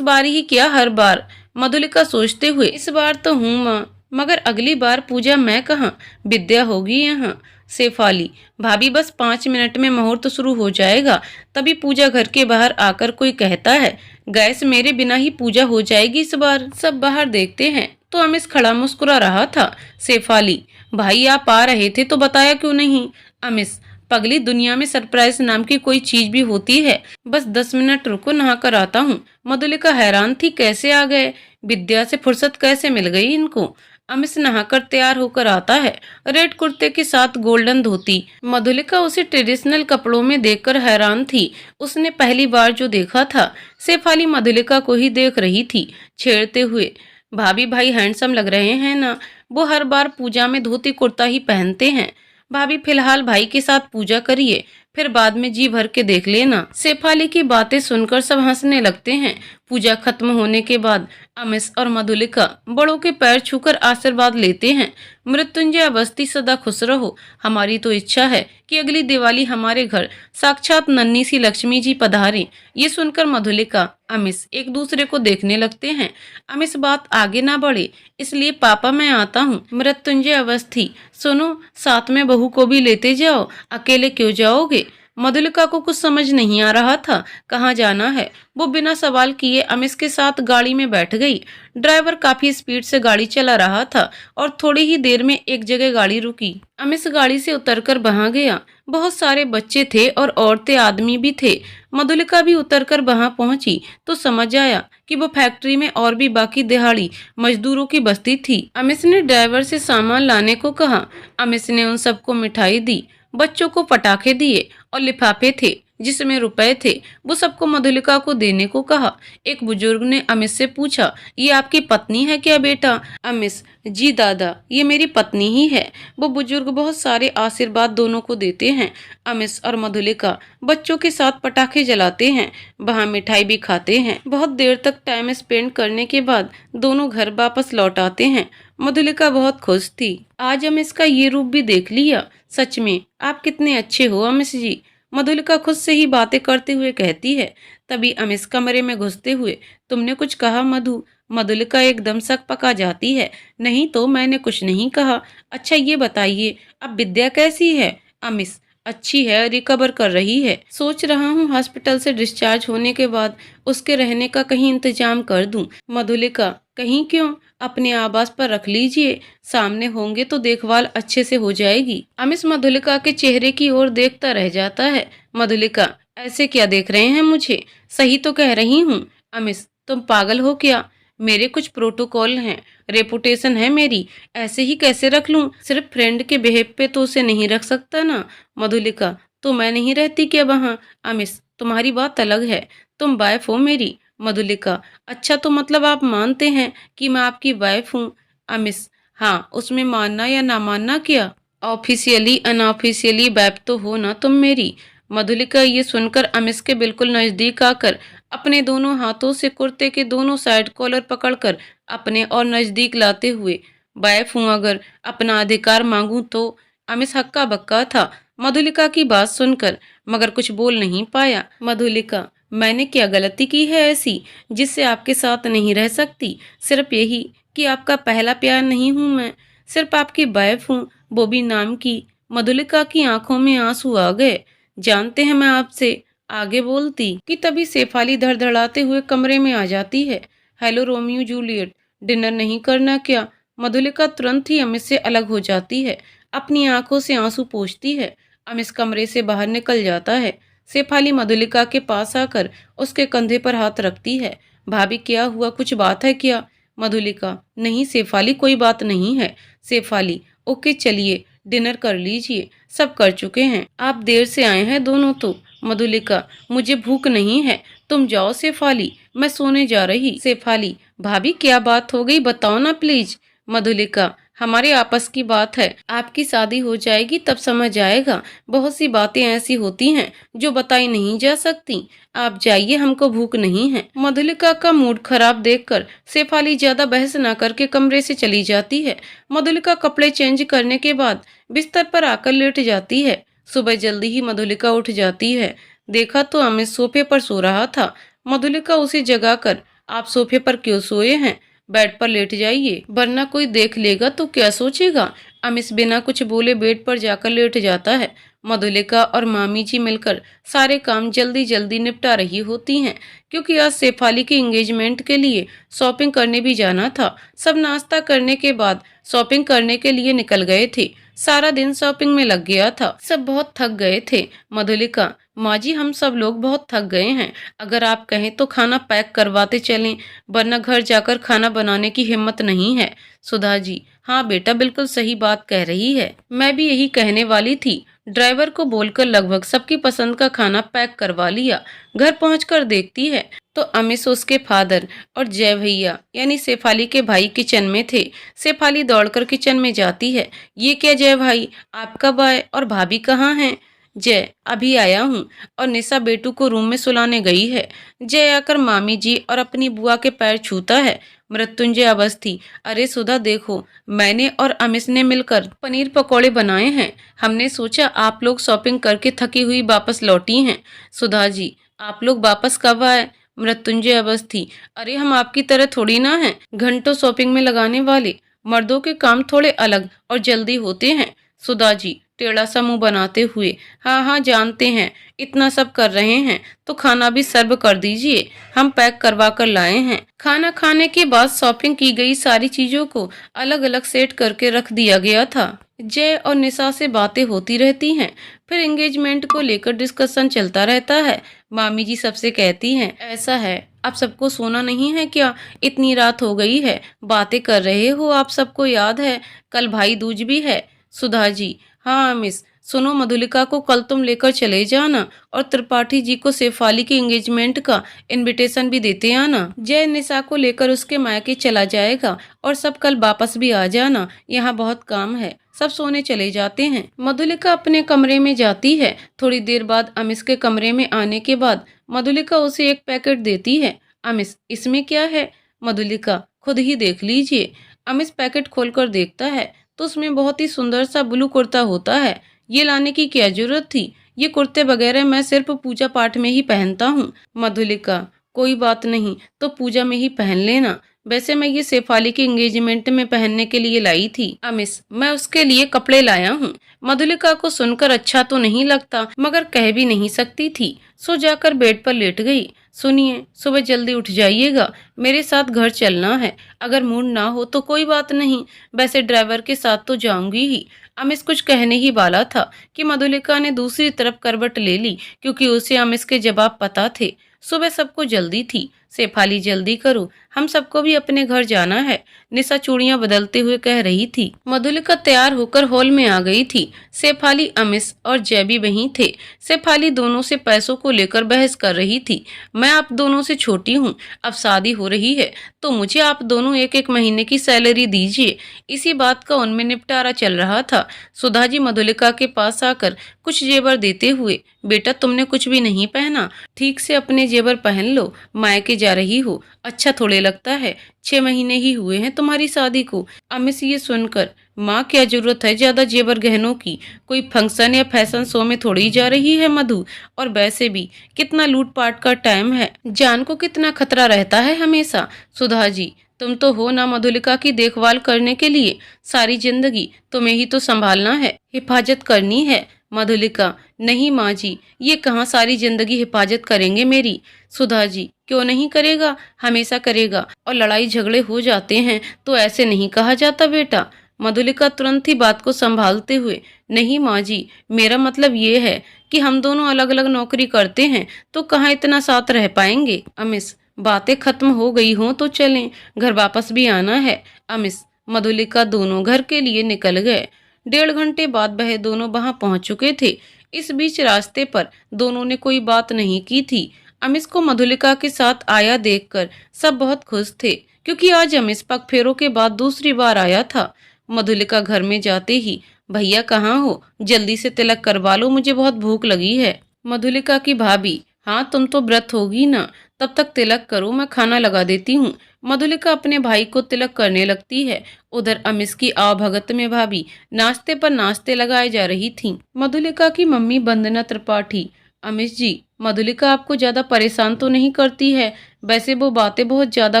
बार ही क्या हर बार? मधुलिका सोचते हुए, इस बार तो हूँ माँ, मगर अगली बार पूजा मैं कहाँ, विद्या होगी यहाँ। शेफाली, भाभी बस 5 मिनट में मुहूर्त शुरू हो जाएगा, तभी पूजा घर के बाहर आकर कोई कहता है, गैस मेरे बिना ही पूजा हो जाएगी इस बार। सब बाहर देखते हैं तो अमिश खड़ा मुस्कुरा रहा था। शेफाली, भाई आप आ रहे थे तो बताया क्यों नहीं? अमिश, पगली, दुनिया में सरप्राइज नाम की कोई चीज भी होती है, बस 10 मिनट रुको, नहा कर आता हूँ। मधुलिका हैरान थी, कैसे आ गए, विद्या से फुर्सत कैसे मिल गई इनको। अमिश नहाकर तैयार होकर आता है, रेड कुर्ते के साथ गोल्डन धोती। मधुलिका उसे ट्रेडिशनल कपड़ों में देखकर हैरान थी। उसने पहली बार जो देखा था, शेफाली मधुलिका को ही देख रही थी, छेड़ते हुए, भाभी भाई हैंडसम लग रहे हैं ना। वो हर बार पूजा में धोती कुर्ता ही पहनते हैं। भाभी फिलहाल भाई के साथ पूजा करिए, फिर बाद में जी भर के देख लेना। शेफाली की बातें सुनकर सब हंसने लगते हैं। पूजा खत्म होने के बाद अमिश और मधुलिका बड़ों के पैर छूकर आशीर्वाद लेते हैं। मृत्युंजय अवस्थी सदा खुश रहो। हमारी तो इच्छा है कि अगली दिवाली हमारे घर साक्षात नन्ही सी लक्ष्मी जी पधारें। ये सुनकर मधुलिका अमिश एक दूसरे को देखने लगते हैं। अमिश बात आगे ना बढ़े, इसलिए पापा मैं आता हूँ। मृत्युंजय अवस्थी, सुनो, साथ में बहू को भी लेते जाओ, अकेले क्यों जाओगे? मधुलिका को कुछ समझ नहीं आ रहा था कहाँ जाना है। वो बिना सवाल किए अमिश के साथ गाड़ी में बैठ गई। ड्राइवर काफी स्पीड से गाड़ी चला रहा था और थोड़ी ही देर में एक जगह गाड़ी रुकी। अमिश गाड़ी से उतरकर वहां गया। बहुत सारे बच्चे थे और औरतें आदमी भी थे। मधुलिका भी उतरकर वहां पहुंची तो समझ आया कि वो फैक्ट्री में और भी बाकी दिहाड़ी मजदूरों की बस्ती थी। अमिश ने ड्राइवर से सामान लाने को कहा। अमिश ने उन सबको मिठाई दी, बच्चों को पटाखे दिए और लिफाफे थे जिसमें रुपए थे वो सबको मधुलिका को देने को कहा। एक बुजुर्ग ने अमित से पूछा, ये आपकी पत्नी है क्या बेटा? अमित, जी दादा, ये मेरी पत्नी ही है। वो बुजुर्ग बहुत सारे आशीर्वाद दोनों को देते हैं। अमित और मधुलिका बच्चों के साथ पटाखे जलाते हैं, वहाँ मिठाई भी खाते हैं। बहुत देर तक टाइम स्पेंड करने के बाद दोनों घर वापस लौट आते हैं। मधुलिका बहुत खुश थी। आज अमित का ये रूप भी देख लिया। सच में आप कितने अच्छे हो अमित जी, मधुलिका खुद से ही बातें करते हुए कहती है। तभी अमित कमरे में घुसते हुए, तुमने कुछ कहा मधु? मधुलिका एकदम सक पका जाती है। नहीं तो मैंने कुछ नहीं कहा। अच्छा ये बताइए अब विद्या कैसी है? अमित, अच्छी है, रिकवर कर रही है। सोच रहा हूँ हॉस्पिटल से डिस्चार्ज होने के बाद उसके रहने का कहीं इंतजाम कर दूं। मधुलिका, कहीं क्यों, अपने आवास पर रख लीजिए, सामने होंगे तो देखभाल अच्छे से हो जाएगी। अमित मधुलिका के चेहरे की ओर देखता रह जाता है। मधुलिका, ऐसे क्या देख रहे हैं मुझे? सही तो कह रही हूँ। अमित, तुम पागल हो क्या? मेरे कुछ प्रोटोकॉल हैं, रेपुटेशन है मेरी, ऐसे ही कैसे रख लूं? सिर्फ फ्रेंड के बिहेव पे तो उसे नहीं रख सकता ना। मधुलिका, तो मैं नहीं रहती क्या वहाँ? अमित, तुम्हारी बात अलग है, तुम वाइफ हो मेरी। मधुलिका, अच्छा तो मतलब आप मानते हैं कि मैं आपकी वाइफ हूँ? अमित, हाँ, उसमें मानना या ना मानना क्या, ऑफिशियली अनऑफिशियली वाइफ तो हो ना तुम मेरी। मधुलिका ये सुनकर अमित के बिल्कुल नजदीक आकर अपने दोनों हाथों से कुर्ते के दोनों साइड कॉलर पकड़कर अपने और नजदीक लाते हुए, वाइफ हूँ, अगर अपना अधिकार मांगूं तो। अमित हक्का बक्का था मधुलिका की बात सुनकर, मगर कुछ बोल नहीं पाया। मधुलिका, मैंने क्या गलती की है ऐसी जिससे आपके साथ नहीं रह सकती? सिर्फ यही कि आपका पहला प्यार नहीं हूँ मैं, सिर्फ आपकी वाइफ हूँ, वो भी नाम की। मधुलिका की आंखों में आंसू आ गए। जानते हैं मैं आपसे आगे बोलती कि तभी शेफाली धड़धड़ाते हुए कमरे में आ जाती है। हेलो रोमियो जूलियट, डिनर नहीं करना क्या? मधुलिका तुरंत ही अमित से अलग हो जाती है, अपनी आंखों से आंसू पोंछती है। अमित कमरे से बाहर निकल जाता है। शेफाली मधुलिका के पास आकर उसके कंधे पर हाथ रखती है। भाभी क्या हुआ, कुछ बात है क्या? मधुलिका, नहीं शेफाली, कोई बात नहीं है। शेफाली, ओके चलिए डिनर कर लीजिए, सब कर चुके हैं, आप देर से आए हैं दोनों तो। मधुलिका, मुझे भूख नहीं है, तुम जाओ शेफाली, मैं सोने जा रही। शेफाली, भाभी क्या बात हो गई, बताओ ना प्लीज। मधुलिका, हमारे आपस की बात है, आपकी शादी हो जाएगी तब समझ आएगा। बहुत सी बातें ऐसी होती हैं जो बताई नहीं जा सकती। आप जाइए, हमको भूख नहीं है। मधुलिका का मूड खराब देखकर शेफाली ज्यादा बहस न करके कमरे से चली जाती है। मधुलिका कपड़े चेंज करने के बाद बिस्तर पर आकर लेट जाती है। सुबह जल्दी ही मधुलिका उठ जाती है। देखा तो अमित सोफे पर सो रहा था। मधुलिका उसे जगाकर, आप सोफे पर क्यों सोए हैं, बेड पर लेट जाइए, वरना कोई देख लेगा तो क्या सोचेगा। अमित बिना कुछ बोले बेड पर जाकर लेट जाता है। मधुलिका और मामी जी मिलकर सारे काम जल्दी जल्दी निपटा रही होती हैं, क्योंकि आज शेफाली के एंगेजमेंट के लिए शॉपिंग करने भी जाना था। सब नाश्ता करने के बाद शॉपिंग करने के लिए निकल गए थे। सारा दिन शॉपिंग में लग गया था, सब बहुत थक गए थे। मधुलिका, माँ जी हम सब लोग बहुत थक गए हैं, अगर आप कहें तो खाना पैक करवाते चलें, वरना घर जाकर खाना बनाने की हिम्मत नहीं है। सुधा जी, हाँ बेटा, बिल्कुल सही बात कह रही है, मैं भी यही कहने वाली थी। ड्राइवर को बोलकर लगभग सबकी पसंद का खाना पैक करवा लिया। घर पहुंचकर देखती है तो अमित, उसके फादर और जय भैया यानी शेफाली के भाई किचन में थे। शेफाली दौड़कर किचन में जाती है। ये क्या जय भाई, आप कब आए और भाभी कहाँ हैं? जय, अभी आया हूँ, और निशा बेटू को रूम में सुलाने गई है। जय आकर मामी जी और अपनी बुआ के पैर छूता है। मृत्युंजय अवस्थी, अरे सुधा देखो, मैंने और अमित ने मिलकर पनीर पकौड़े बनाए हैं, हमने सोचा आप लोग शॉपिंग करके थकी हुई वापस लौटी हैं। सुधा जी, आप लोग वापस कब आए? मृत्युंजय अवस्थी, अरे हम आपकी तरह थोड़ी ना हैं, घंटों शॉपिंग में लगाने वाले, मर्दों के काम थोड़े अलग और जल्दी होते हैं। सुधा जी टेढ़ा सा मुंह बनाते हुए, हाँ हाँ जानते हैं, इतना सब कर रहे हैं तो खाना भी सर्व कर दीजिए, हम पैक करवा कर लाए हैं। खाना खाने के बाद शॉपिंग की गई सारी चीजों को अलग अलग सेट करके रख दिया गया था। जय और निशा से बातें होती रहती हैं, फिर एंगेजमेंट को लेकर डिस्कशन चलता रहता है। मामी जी सबसे कहती हैं, ऐसा है आप सबको सोना नहीं है क्या, इतनी रात हो गई है, बातें कर रहे हो, आप सबको याद है कल भाई दूज भी है। सुधा जी, हाँ मिस, सुनो, मधुलिका को कल तुम लेकर चले जाना और त्रिपाठी जी को शेफाली के एंगेजमेंट का इनविटेशन भी देते आना। जय निशा को लेकर उसके मायके चला जाएगा और सब कल वापस भी आ जाना, यहाँ बहुत काम है। सब सोने चले जाते हैं। मधुलिका अपने कमरे में जाती है। थोड़ी देर बाद अमिश के कमरे में आने के बाद मधुलिका उसे एक पैकेट देती है। अमिश, इसमें क्या है? मधुलिका, खुद ही देख लीजिए। अमिश पैकेट खोलकर देखता है तो उसमें बहुत ही सुंदर सा ब्लू कुर्ता होता है। ये लाने की क्या जरूरत थी? ये कुर्ते वगैरह मैं सिर्फ पूजा पाठ में ही पहनता हूँ। मधुलिका, कोई बात नहीं, तो पूजा में ही पहन लेना। वैसे मैं ये शेफाली के एंगेजमेंट में पहनने के लिए लाई थी। अमिश, मैं उसके लिए कपड़े लाया हूँ। मधुलिका को सुनकर अच्छा तो नहीं लगता, मगर कह भी नहीं सकती थी। सो जाकर बेड पर लेट गई। सुनिए, सुबह जल्दी उठ जाइएगा, मेरे साथ घर चलना है। अगर मूड ना हो तो कोई बात नहीं, वैसे ड्राइवर के साथ तो जाऊंगी ही। अमिश कुछ कहने ही वाला था कि मधुलिका ने दूसरी तरफ करवट ले ली, क्योंकि उसे अमिश के जवाब पता थे। सुबह सबको जल्दी थी। शेफाली, जल्दी करो, हम सबको भी अपने घर जाना है, निशा चूड़ियां बदलते हुए कह रही थी। मधुलिका तैयार होकर हॉल में आ गई थी। शेफाली, अमिश और जय भी वहीं थे। शेफाली दोनों से पैसों को लेकर बहस कर रही थी। मैं आप दोनों से छोटी हूँ, अब शादी हो रही है तो मुझे आप दोनों एक एक महीने की सैलरी दीजिए। इसी बात का उनमें निपटारा चल रहा था। सुधा जी मधुलिका के पास आकर कुछ जेवर देते हुए, बेटा तुमने कुछ भी नहीं पहना, ठीक से अपने जेवर पहन लो, मायके जा रही हो, अच्छा थोड़े लगता है, 6 महीने ही हुए हैं तुम्हारी शादी को। अमिश ये सुनकर, माँ क्या जरूरत है ज्यादा जेवर गहनों की, कोई फंक्शन या फैशन शो में थोड़ी जा रही है मधु, और वैसे भी कितना लूटपाट का टाइम है, जान को कितना खतरा रहता है हमेशा। सुधा जी, तुम तो हो ना मधुलिका की देखभाल करने के लिए, सारी जिंदगी तुम्हें ही तो संभालना है, हिफाजत करनी है। मधुलिका, नहीं माँ जी, ये कहाँ सारी जिंदगी हिफाजत करेंगे मेरी। सुधा जी, क्यों नहीं करेगा, हमेशा करेगा, और लड़ाई झगड़े हो जाते हैं तो ऐसे नहीं कहा जाता बेटा। मधुलिका तुरंत ही बात को संभालते हुए, नहीं माँ जी, मेरा मतलब ये है कि हम दोनों अलग अलग नौकरी करते हैं तो कहाँ इतना साथ रह पाएंगे। अमिश, बातें खत्म हो गई हों तो चलें, घर वापस भी आना है। अमिश, मधुलिका दोनों घर के लिए निकल गए। 1.5 घंटे बाद वह दोनों वहां पहुंच चुके थे। इस बीच रास्ते पर दोनों ने कोई बात नहीं की थी। अमिश को मधुलिका के साथ आया देखकर सब बहुत खुश थे, क्योंकि आज अमिश पगफेरों के बाद दूसरी बार आया था। मधुलिका घर में जाते ही, भैया कहाँ हो, जल्दी से तिलक करवा लो, मुझे बहुत भूख लगी है। मधुलिका की भाभी, हाँ तुम तो व्रत होगी ना, तब तक तिलक करो, मैं खाना लगा देती हूँ। मधुलिका अपने भाई को तिलक करने लगती है। उधर अमिश की आवभगत में भाभी नाश्ते पर नाश्ते लगाए जा रही थीं। मधुलिका की मम्मी वंदना त्रिपाठी, अमिश जी, मधुलिका आपको ज्यादा परेशान तो नहीं करती है? वैसे वो बातें बहुत ज्यादा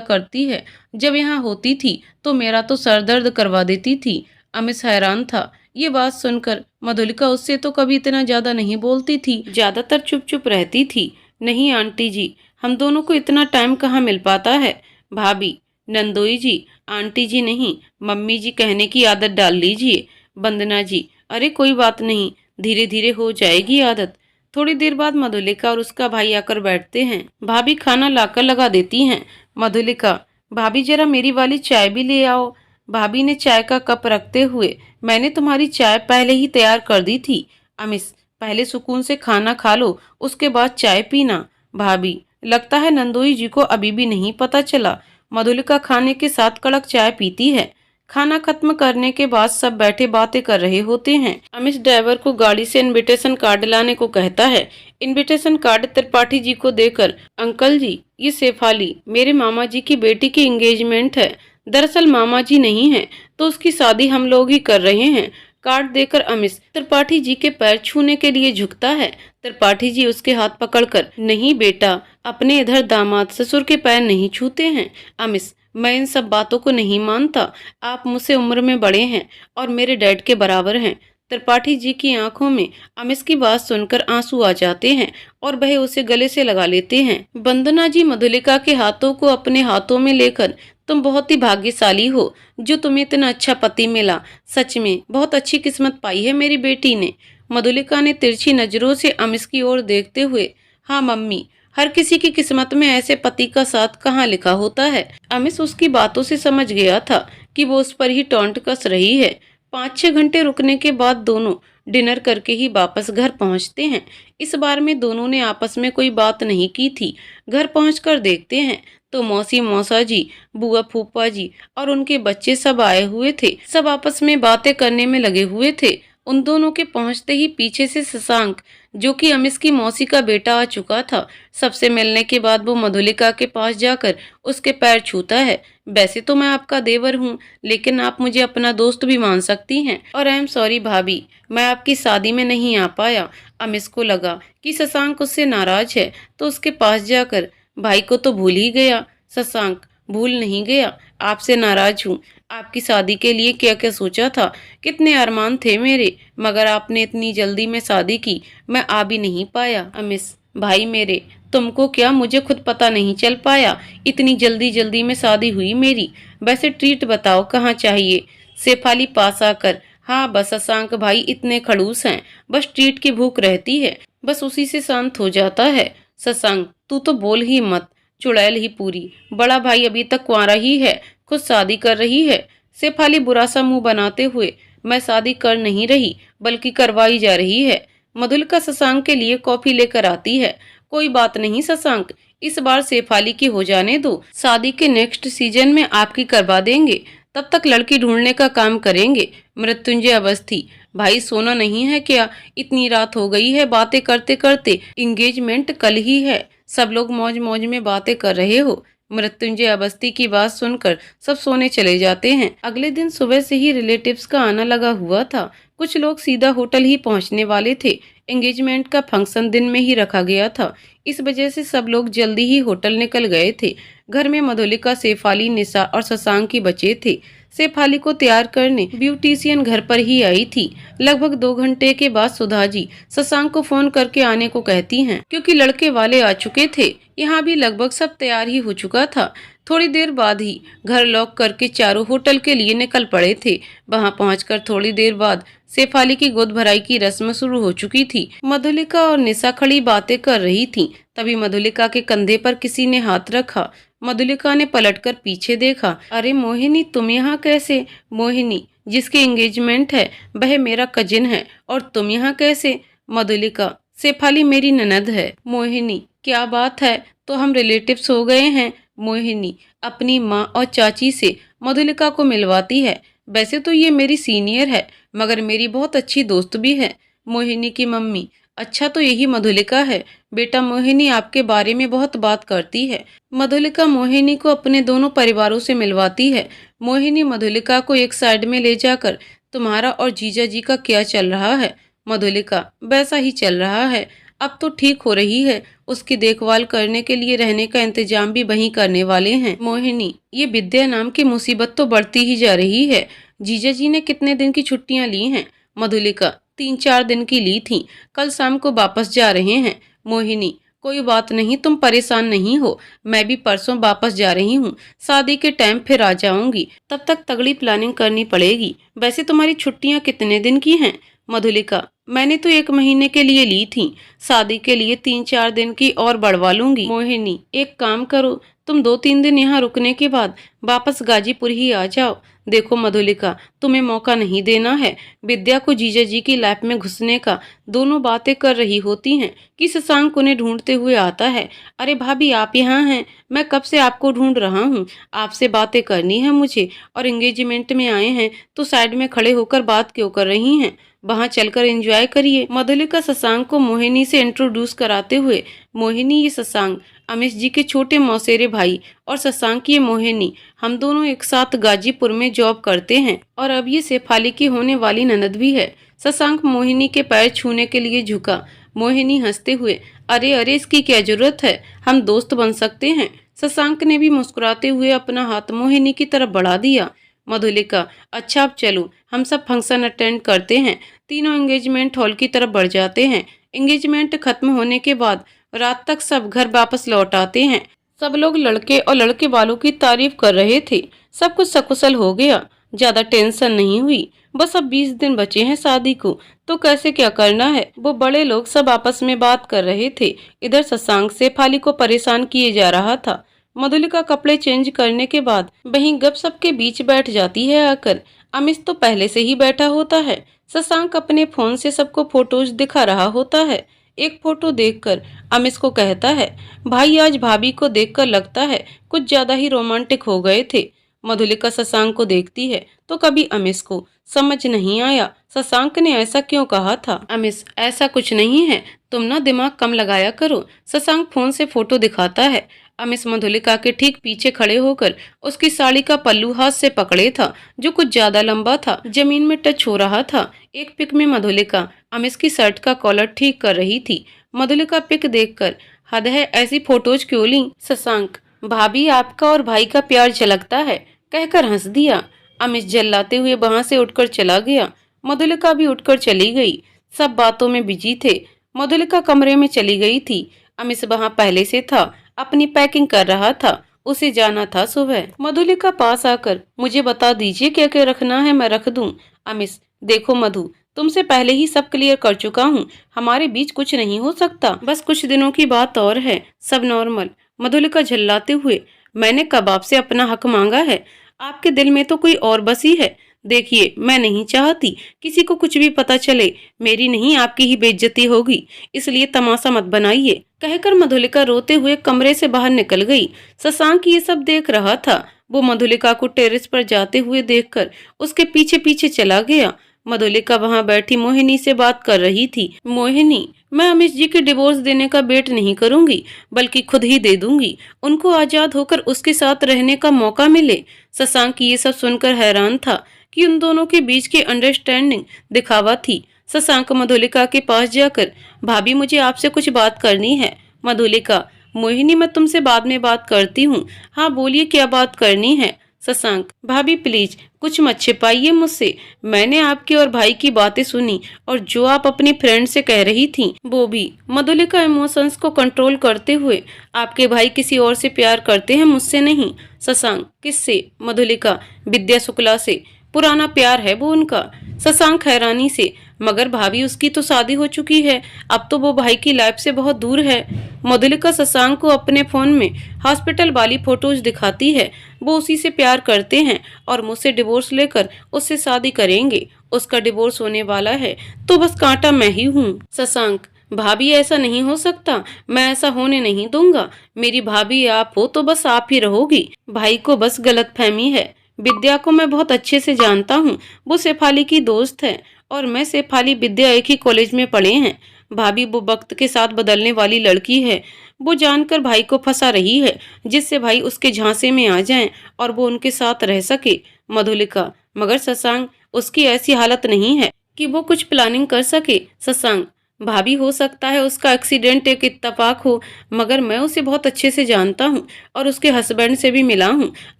करती है, जब यहाँ होती थी तो मेरा तो सर दर्द करवा देती थी। अमिश हैरान था। ये बात सुनकर मधुलिका उससे तो कभी इतना ज्यादा नहीं बोलती थी, ज्यादातर चुप चुप रहती थी। नहीं आंटी जी, हम दोनों को इतना टाइम कहाँ मिल पाता है। भाभी, नंदोई जी, आंटी जी नहीं, मम्मी जी कहने की आदत डाल लीजिए। वंदना जी, अरे कोई बात नहीं, धीरे धीरे हो जाएगी आदत। थोड़ी देर बाद मधुलिका और उसका भाई आकर बैठते हैं। भाभी खाना लाकर लगा देती हैं। मधुलिका, भाभी जरा मेरी वाली चाय भी ले आओ। भाभी ने चाय का कप रखते हुए, मैंने तुम्हारी चाय पहले ही तैयार कर दी थी। अमिश, पहले सुकून से खाना खा लो, उसके बाद चाय पीना। भाभी, लगता है नंदोई जी को अभी भी नहीं पता चला। मधुलिका खाने के साथ कड़क चाय पीती है। खाना खत्म करने के बाद सब बैठे बातें कर रहे होते हैं। अमिश ड्राइवर को गाड़ी से इनविटेशन कार्ड लाने को कहता है। इनविटेशन कार्ड त्रिपाठी जी को देकर, अंकल जी, ये शेफाली, मेरे मामा जी की बेटी की एंगेजमेंट है। दरअसल मामा जी नहीं है तो उसकी शादी हम लोग ही कर रहे हैं। कार्ड देकर अमिश त्रिपाठी जी के पैर छूने के लिए झुकता है। त्रिपाठी जी उसके हाथ पकड़कर, नहीं बेटा, अपने इधर दामाद ससुर के पैर नहीं छूते हैं। अमिश, मैं इन सब बातों को नहीं मानता, आप मुझसे उम्र में बड़े हैं और मेरे डैड के बराबर हैं। त्रिपाठी जी की आंखों में अमिश की बात सुनकर आंसू आ जाते हैं और वह उसे गले से लगा लेते हैं। वंदना जी मधुलिका के हाथों को अपने हाथों में लेकर, तुम बहुत ही भाग्यशाली हो जो तुम्हें इतना अच्छा पति मिला, सच में बहुत अच्छी किस्मत पाई है मेरी बेटी ने। मधुलिका ने तिरछी नजरों से अमिश की ओर देखते हुए, हाँ मम्मी, हर किसी की किस्मत में ऐसे पति का साथ कहाँ लिखा होता है। अमिश उसकी बातों से समझ गया था कि वो उस पर ही टॉन्ट कस रही है। 5-6 घंटे रुकने के बाद दोनों डिनर करके ही वापस घर पहुंचते हैं। इस बार में दोनों ने आपस में कोई बात नहीं की थी। घर पहुंचकर देखते हैं तो मौसी, मौसा जी, बुआ, फूफा जी और उनके बच्चे सब आए हुए थे। सब आपस में बातें करने में लगे हुए थे। उन दोनों के पहुंचते ही पीछे से शशांक, जो कि अमिश की मौसी का बेटा, आ चुका था। सबसे मिलने के बाद वो मधुलिका के पास जाकर उसके पैर छूता है। वैसे तो मैं आपका देवर हूँ, लेकिन आप मुझे अपना दोस्त भी मान सकती हैं। और आई एम सॉरी भाभी, मैं आपकी शादी में नहीं आ पाया। अमिश को लगा कि शशांक उससे नाराज है, तो उसके पास जाकर, भाई को तो भूल ही गया। शशांक, भूल नहीं गया, आपसे नाराज हूँ। आपकी शादी के लिए क्या क्या सोचा था, कितने अरमान थे मेरे, मगर आपने इतनी जल्दी में शादी की, मैं आ भी नहीं पाया। अमिश, भाई मेरे, तुमको क्या, मुझे खुद पता नहीं चल पाया, इतनी जल्दी जल्दी में शादी हुई मेरी। वैसे ट्रीट बताओ कहाँ चाहिए। शेफाली पास आकर, हाँ बस शशांक भाई इतने खड़ूस हैं, बस ट्रीट की भूख रहती है, बस उसी से शांत हो जाता है। शशांक, तू तो बोल ही मत, चुड़ैल ही पूरी। बड़ा भाई अभी तक कुंवारा ही है, खुद शादी कर रही है। शेफाली बुरा सा मुंह बनाते हुए, मैं शादी कर नहीं रही, बल्कि करवाई जा रही है। मधुलिका शशांक के लिए कॉफी लेकर आती है। कोई बात नहीं शशांक, इस बार शेफाली की हो जाने दो, शादी के नेक्स्ट सीजन में आपकी करवा देंगे, तब तक लड़की ढूंढने का काम करेंगे। मृत्युंजय अवस्थी, भाई सोना नहीं है क्या, इतनी रात हो गई है, बातें करते करते, एंगेजमेंट कल ही है, सब लोग मौज मौज में बातें कर रहे हो। मृत्युंजय अवस्थी की बात सुनकर सब सोने चले जाते हैं। अगले दिन सुबह से ही रिलेटिव्स का आना लगा हुआ था। कुछ लोग सीधा होटल ही पहुंचने वाले थे। एंगेजमेंट का फंक्शन दिन में ही रखा गया था, इस वजह से सब लोग जल्दी ही होटल निकल गए थे। घर में मधुलिका, शेफाली, निशा और शशांक की बचे थे। शेफाली को तैयार करने ब्यूटिशियन घर पर ही आई थी। लगभग 2 घंटे के बाद सुधा जी शशांक को फोन करके आने को कहती हैं, क्योंकि लड़के वाले आ चुके थे। यहाँ भी लगभग सब तैयार ही हो चुका था। थोड़ी देर बाद ही घर लॉक करके चारों होटल के लिए निकल पड़े थे। वहां पहुंचकर थोड़ी देर बाद शेफाली की गोद भराई की रस्म शुरू हो चुकी थी। मधुलिका और निशा खड़ी बातें कर रही थीं। तभी मधुलिका के कंधे पर किसी ने हाथ रखा। मधुलिका ने पलटकर पीछे देखा। अरे मोहिनी, तुम यहाँ कैसे? मोहिनी, जिसकी एंगेजमेंट है वह मेरा कजिन है, और तुम यहाँ कैसे? मधुलिका, शेफाली मेरी ननद है। मोहिनी, क्या बात है, तो हम रिलेटिव्स हो गए हैं। मोहिनी अपनी माँ और चाची से मधुलिका को मिलवाती है। वैसे तो ये मेरी सीनियर है, मगर मेरी बहुत अच्छी दोस्त भी है। मोहिनी की मम्मी, अच्छा तो यही मधुलिका है। बेटा, मोहिनी आपके बारे में बहुत बात करती है। मधुलिका मोहिनी को अपने दोनों परिवारों से मिलवाती है। मोहिनी मधुलिका को एक साइड में ले जाकर, तुम्हारा और जीजा जी का क्या चल रहा है? मधुलिका, वैसा ही चल रहा है, अब तो ठीक हो रही है, उसकी देखभाल करने के लिए रहने का इंतजाम भी वहीं करने वाले हैं। मोहिनी, ये विद्या नाम की मुसीबत तो बढ़ती ही जा रही है। जीजा जी ने कितने दिन की छुट्टियां ली हैं? मधुलिका, 3-4 दिन की ली थी, कल शाम को वापस जा रहे हैं। मोहिनी, कोई बात नहीं, तुम परेशान नहीं हो, मैं भी परसों वापस जा रही हूँ, शादी के टाइम फिर आ जाऊंगी, तब तक तगड़ी प्लानिंग करनी पड़ेगी। वैसे तुम्हारी छुट्टियां कितने दिन की हैं? मधुलिका, मैंने तो 1 महीने के लिए ली थी, शादी के लिए 3-4 दिन की और बढ़वा लूंगी। मोहिनी, एक काम करो, तुम 2-3 दिन यहाँ रुकने के बाद वापस गाजीपुर ही आ जाओ। देखो मधुलिका, तुम्हें मौका नहीं देना है विद्या को जीजा जी की लाइफ में घुसने का। दोनों बातें कर रही होती हैं कि शशांक उन्हें ढूंढते हुए आता है। अरे भाभी, आप यहाँ हैं, मैं कब से आपको ढूंढ रहा हूँ, आपसे बातें करनी है मुझे, और एंगेजमेंट में आए हैं तो साइड में खड़े होकर बात क्यों कर रही हैं? वहां चलकर एंजॉय करिए। मधुलिका शशांक को मोहिनी से इंट्रोड्यूस कराते हुए, मोहिनी ये शशांक, अमिश जी के छोटे मौसेरे भाई, और शशांक ये मोहिनी, हम दोनों एक साथ गाजीपुर में जॉब करते हैं, और अब ये शेफाली की होने वाली ननद भी है। शशांक मोहिनी के पैर छूने के लिए झुका। मोहिनी हंसते हुए, अरे अरे, इसकी क्या जरूरत है, हम दोस्त बन सकते हैं। शशांक ने भी मुस्कुराते हुए अपना हाथ मोहिनी की तरफ बढ़ा दिया। मधुलिका, अच्छा अब चलो, हम सब फंक्शन अटेंड करते हैं। तीनों एंगेजमेंट हॉल की तरफ बढ़ जाते हैं। एंगेजमेंट खत्म होने के बाद रात तक सब घर वापस लौट आते हैं। सब लोग लड़के और लड़के वालों की तारीफ कर रहे थे। सब कुछ सकुशल हो गया, ज्यादा टेंशन नहीं हुई। बस अब 20 दिन बचे हैं शादी को, तो कैसे क्या करना है, वो बड़े लोग सब आपस में बात कर रहे थे। इधर शशांक शेफाली को परेशान किए जा रहा था। मधुलिका कपड़े चेंज करने के बाद वहीं गपशप के बीच बैठ जाती है आकर। अमिश तो पहले से ही बैठा होता है। शशांक अपने फोन से सबको फोटोज दिखा रहा होता है। एक फोटो देखकर अमिश को कहता है, भाई आज भाभी को देखकर लगता है कुछ ज्यादा ही रोमांटिक हो गए थे। मधुलिका शशांक को देखती है तो कभी अमिश को समझ नहीं आया शशांक ने ऐसा क्यों कहा था। अमिश, ऐसा कुछ नहीं है, तुम ना दिमाग कम लगाया करो। शशांक फोन से फोटो दिखाता है। अमिश मधुलिका के ठीक पीछे खड़े होकर उसकी साड़ी का पल्लू हाथ से पकड़े था, जो कुछ ज्यादा लंबा था, जमीन में टच हो रहा था। एक पिक में मधुलिका अमिश की शर्ट का कॉलर ठीक कर रही थी। मधुलिका पिक देखकर, हद है, ऐसी फोटोज क्यों ली? शशांक, भाभी आपका और भाई का प्यार झलकता है, कहकर हंस दिया। अमिश जल्लाते हुए वहां से उठकर चला गया। मधुलिका भी उठकर चली गई। सब बातों में बिजी थे। मधुलिका कमरे में चली गई थी। अमिश वहां पहले से था, अपनी पैकिंग कर रहा था। उसे जाना था सुबह। मधुलिका पास आकर, मुझे बता दीजिए क्या क्या रखना है, मैं रख दूं। अमिश, देखो मधु, तुमसे पहले ही सब क्लियर कर चुका हूँ, हमारे बीच कुछ नहीं हो सकता, बस कुछ दिनों की बात और है, सब नॉर्मल। मधुलिका झल्लाते हुए, मैंने कब आपसे अपना हक मांगा है? आपके दिल में तो कोई और बसी है। देखिए, मैं नहीं चाहती किसी को कुछ भी पता चले, मेरी नहीं आपकी ही बेइज्जती होगी, इसलिए तमाशा मत बनाइए, कहकर मधुलिका रोते हुए कमरे से बाहर निकल गई। शशांक ये सब देख रहा था। वो मधुलिका को टेरेस पर जाते हुए देखकर उसके पीछे पीछे चला गया। मधुलिका वहां बैठी मोहिनी से बात कर रही थी। मोहिनी, मैं अमिश जी के डिवोर्स देने का वेट नहीं करूंगी, बल्कि खुद ही दे दूंगी। उनको आजाद होकर उसके साथ रहने का मौका मिले। शशांक ये सब सुनकर हैरान था कि उन दोनों के बीच की अंडरस्टैंडिंग दिखावा थी। शशांक मधुलिका के पास जाकर, भाभी मुझे आपसे कुछ बात करनी है। मधुलिका, मोहिनी मैं तुमसे बाद में बात करती हूँ। हाँ बोलिए, क्या बात करनी है? शशांक, भाभी प्लीज कुछ मत छिपाइए मुझसे। मैंने आपकी और भाई की बातें सुनी और जो आप अपनी फ्रेंड से कह रही थी वो भी। मधुलिका इमोशंस को कंट्रोल करते हुए, आपके भाई किसी और से प्यार करते हैं, मुझसे नहीं। शशांक, किससे? मधुलिका, विद्या शुक्ला से, पुराना प्यार है वो उनका। शशांक हैरानी से, मगर भाभी उसकी तो शादी हो चुकी है, अब तो वो भाई की लाइफ से बहुत दूर है। मधुलिका शशांक को अपने फोन में हॉस्पिटल वाली फोटोज दिखाती है। वो उसी से प्यार करते हैं और मुझसे डिवोर्स लेकर उससे शादी करेंगे। उसका डिवोर्स होने वाला है तो बस कांटा मैं ही हूँ। शशांक, भाभी ऐसा नहीं हो सकता, मैं ऐसा होने नहीं दूंगा। मेरी भाभी आप हो तो बस आप ही रहोगी। भाई को बस गलतफहमी है। विद्या को मैं बहुत अच्छे से जानता हूँ, वो शेफाली की दोस्त है और मैं शेफाली विद्या एक ही कॉलेज में पढ़े हैं। भाभी वो वक्त के साथ बदलने वाली लड़की है। वो जानकर भाई को फंसा रही है, जिससे भाई उसके झांसे में आ जाएं और वो उनके साथ रह सके। मधुलिका, मगर शशांक, उसकी ऐसी हालत नहीं है कि वो कुछ प्लानिंग कर सके। शशांक, भाभी हो सकता है उसका एक्सीडेंट एक इत्तेफाक हो, मगर मैं उसे बहुत अच्छे से जानता हूँ और उसके हस्बैंड से भी मिला हूँ।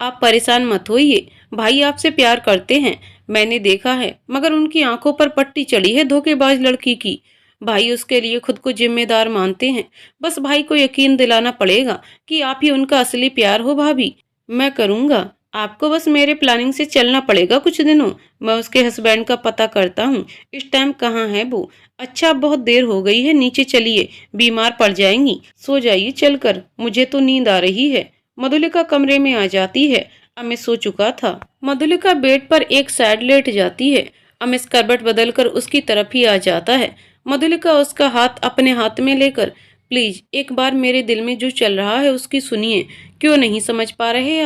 आप परेशान मत होइए, भाई आपसे प्यार करते हैं, मैंने देखा है, मगर उनकी आंखों पर पट्टी चढ़ी है धोखेबाज लड़की की। भाई उसके लिए खुद को जिम्मेदार मानते हैं। बस भाई को यकीन दिलाना पड़ेगा कि आप ही उनका असली प्यार हो। भाभी, मैं करूँगा, आपको बस मेरे प्लानिंग से चलना पड़ेगा कुछ दिनों। मैं उसके हस्बैंड का पता करता हूँ, इस टाइम कहाँ है वो। अच्छा, अब बहुत देर हो गई है, नीचे चलिए, बीमार पड़ जाएंगी, सो जाइए चलकर, मुझे तो नींद आ रही है। मधुलिका कमरे में आ जाती है। अमिश सो चुका था। मधुलिका बेड पर एक साइड लेट जाती है। अमिश करवट बदलकर उसकी तरफ ही आ जाता है। मधुलिका उसका हाथ अपने हाथ में लेकर, प्लीज एक बार मेरे दिल में जो चल रहा है उसकी सुनिए। क्यों नहीं समझ पा रहे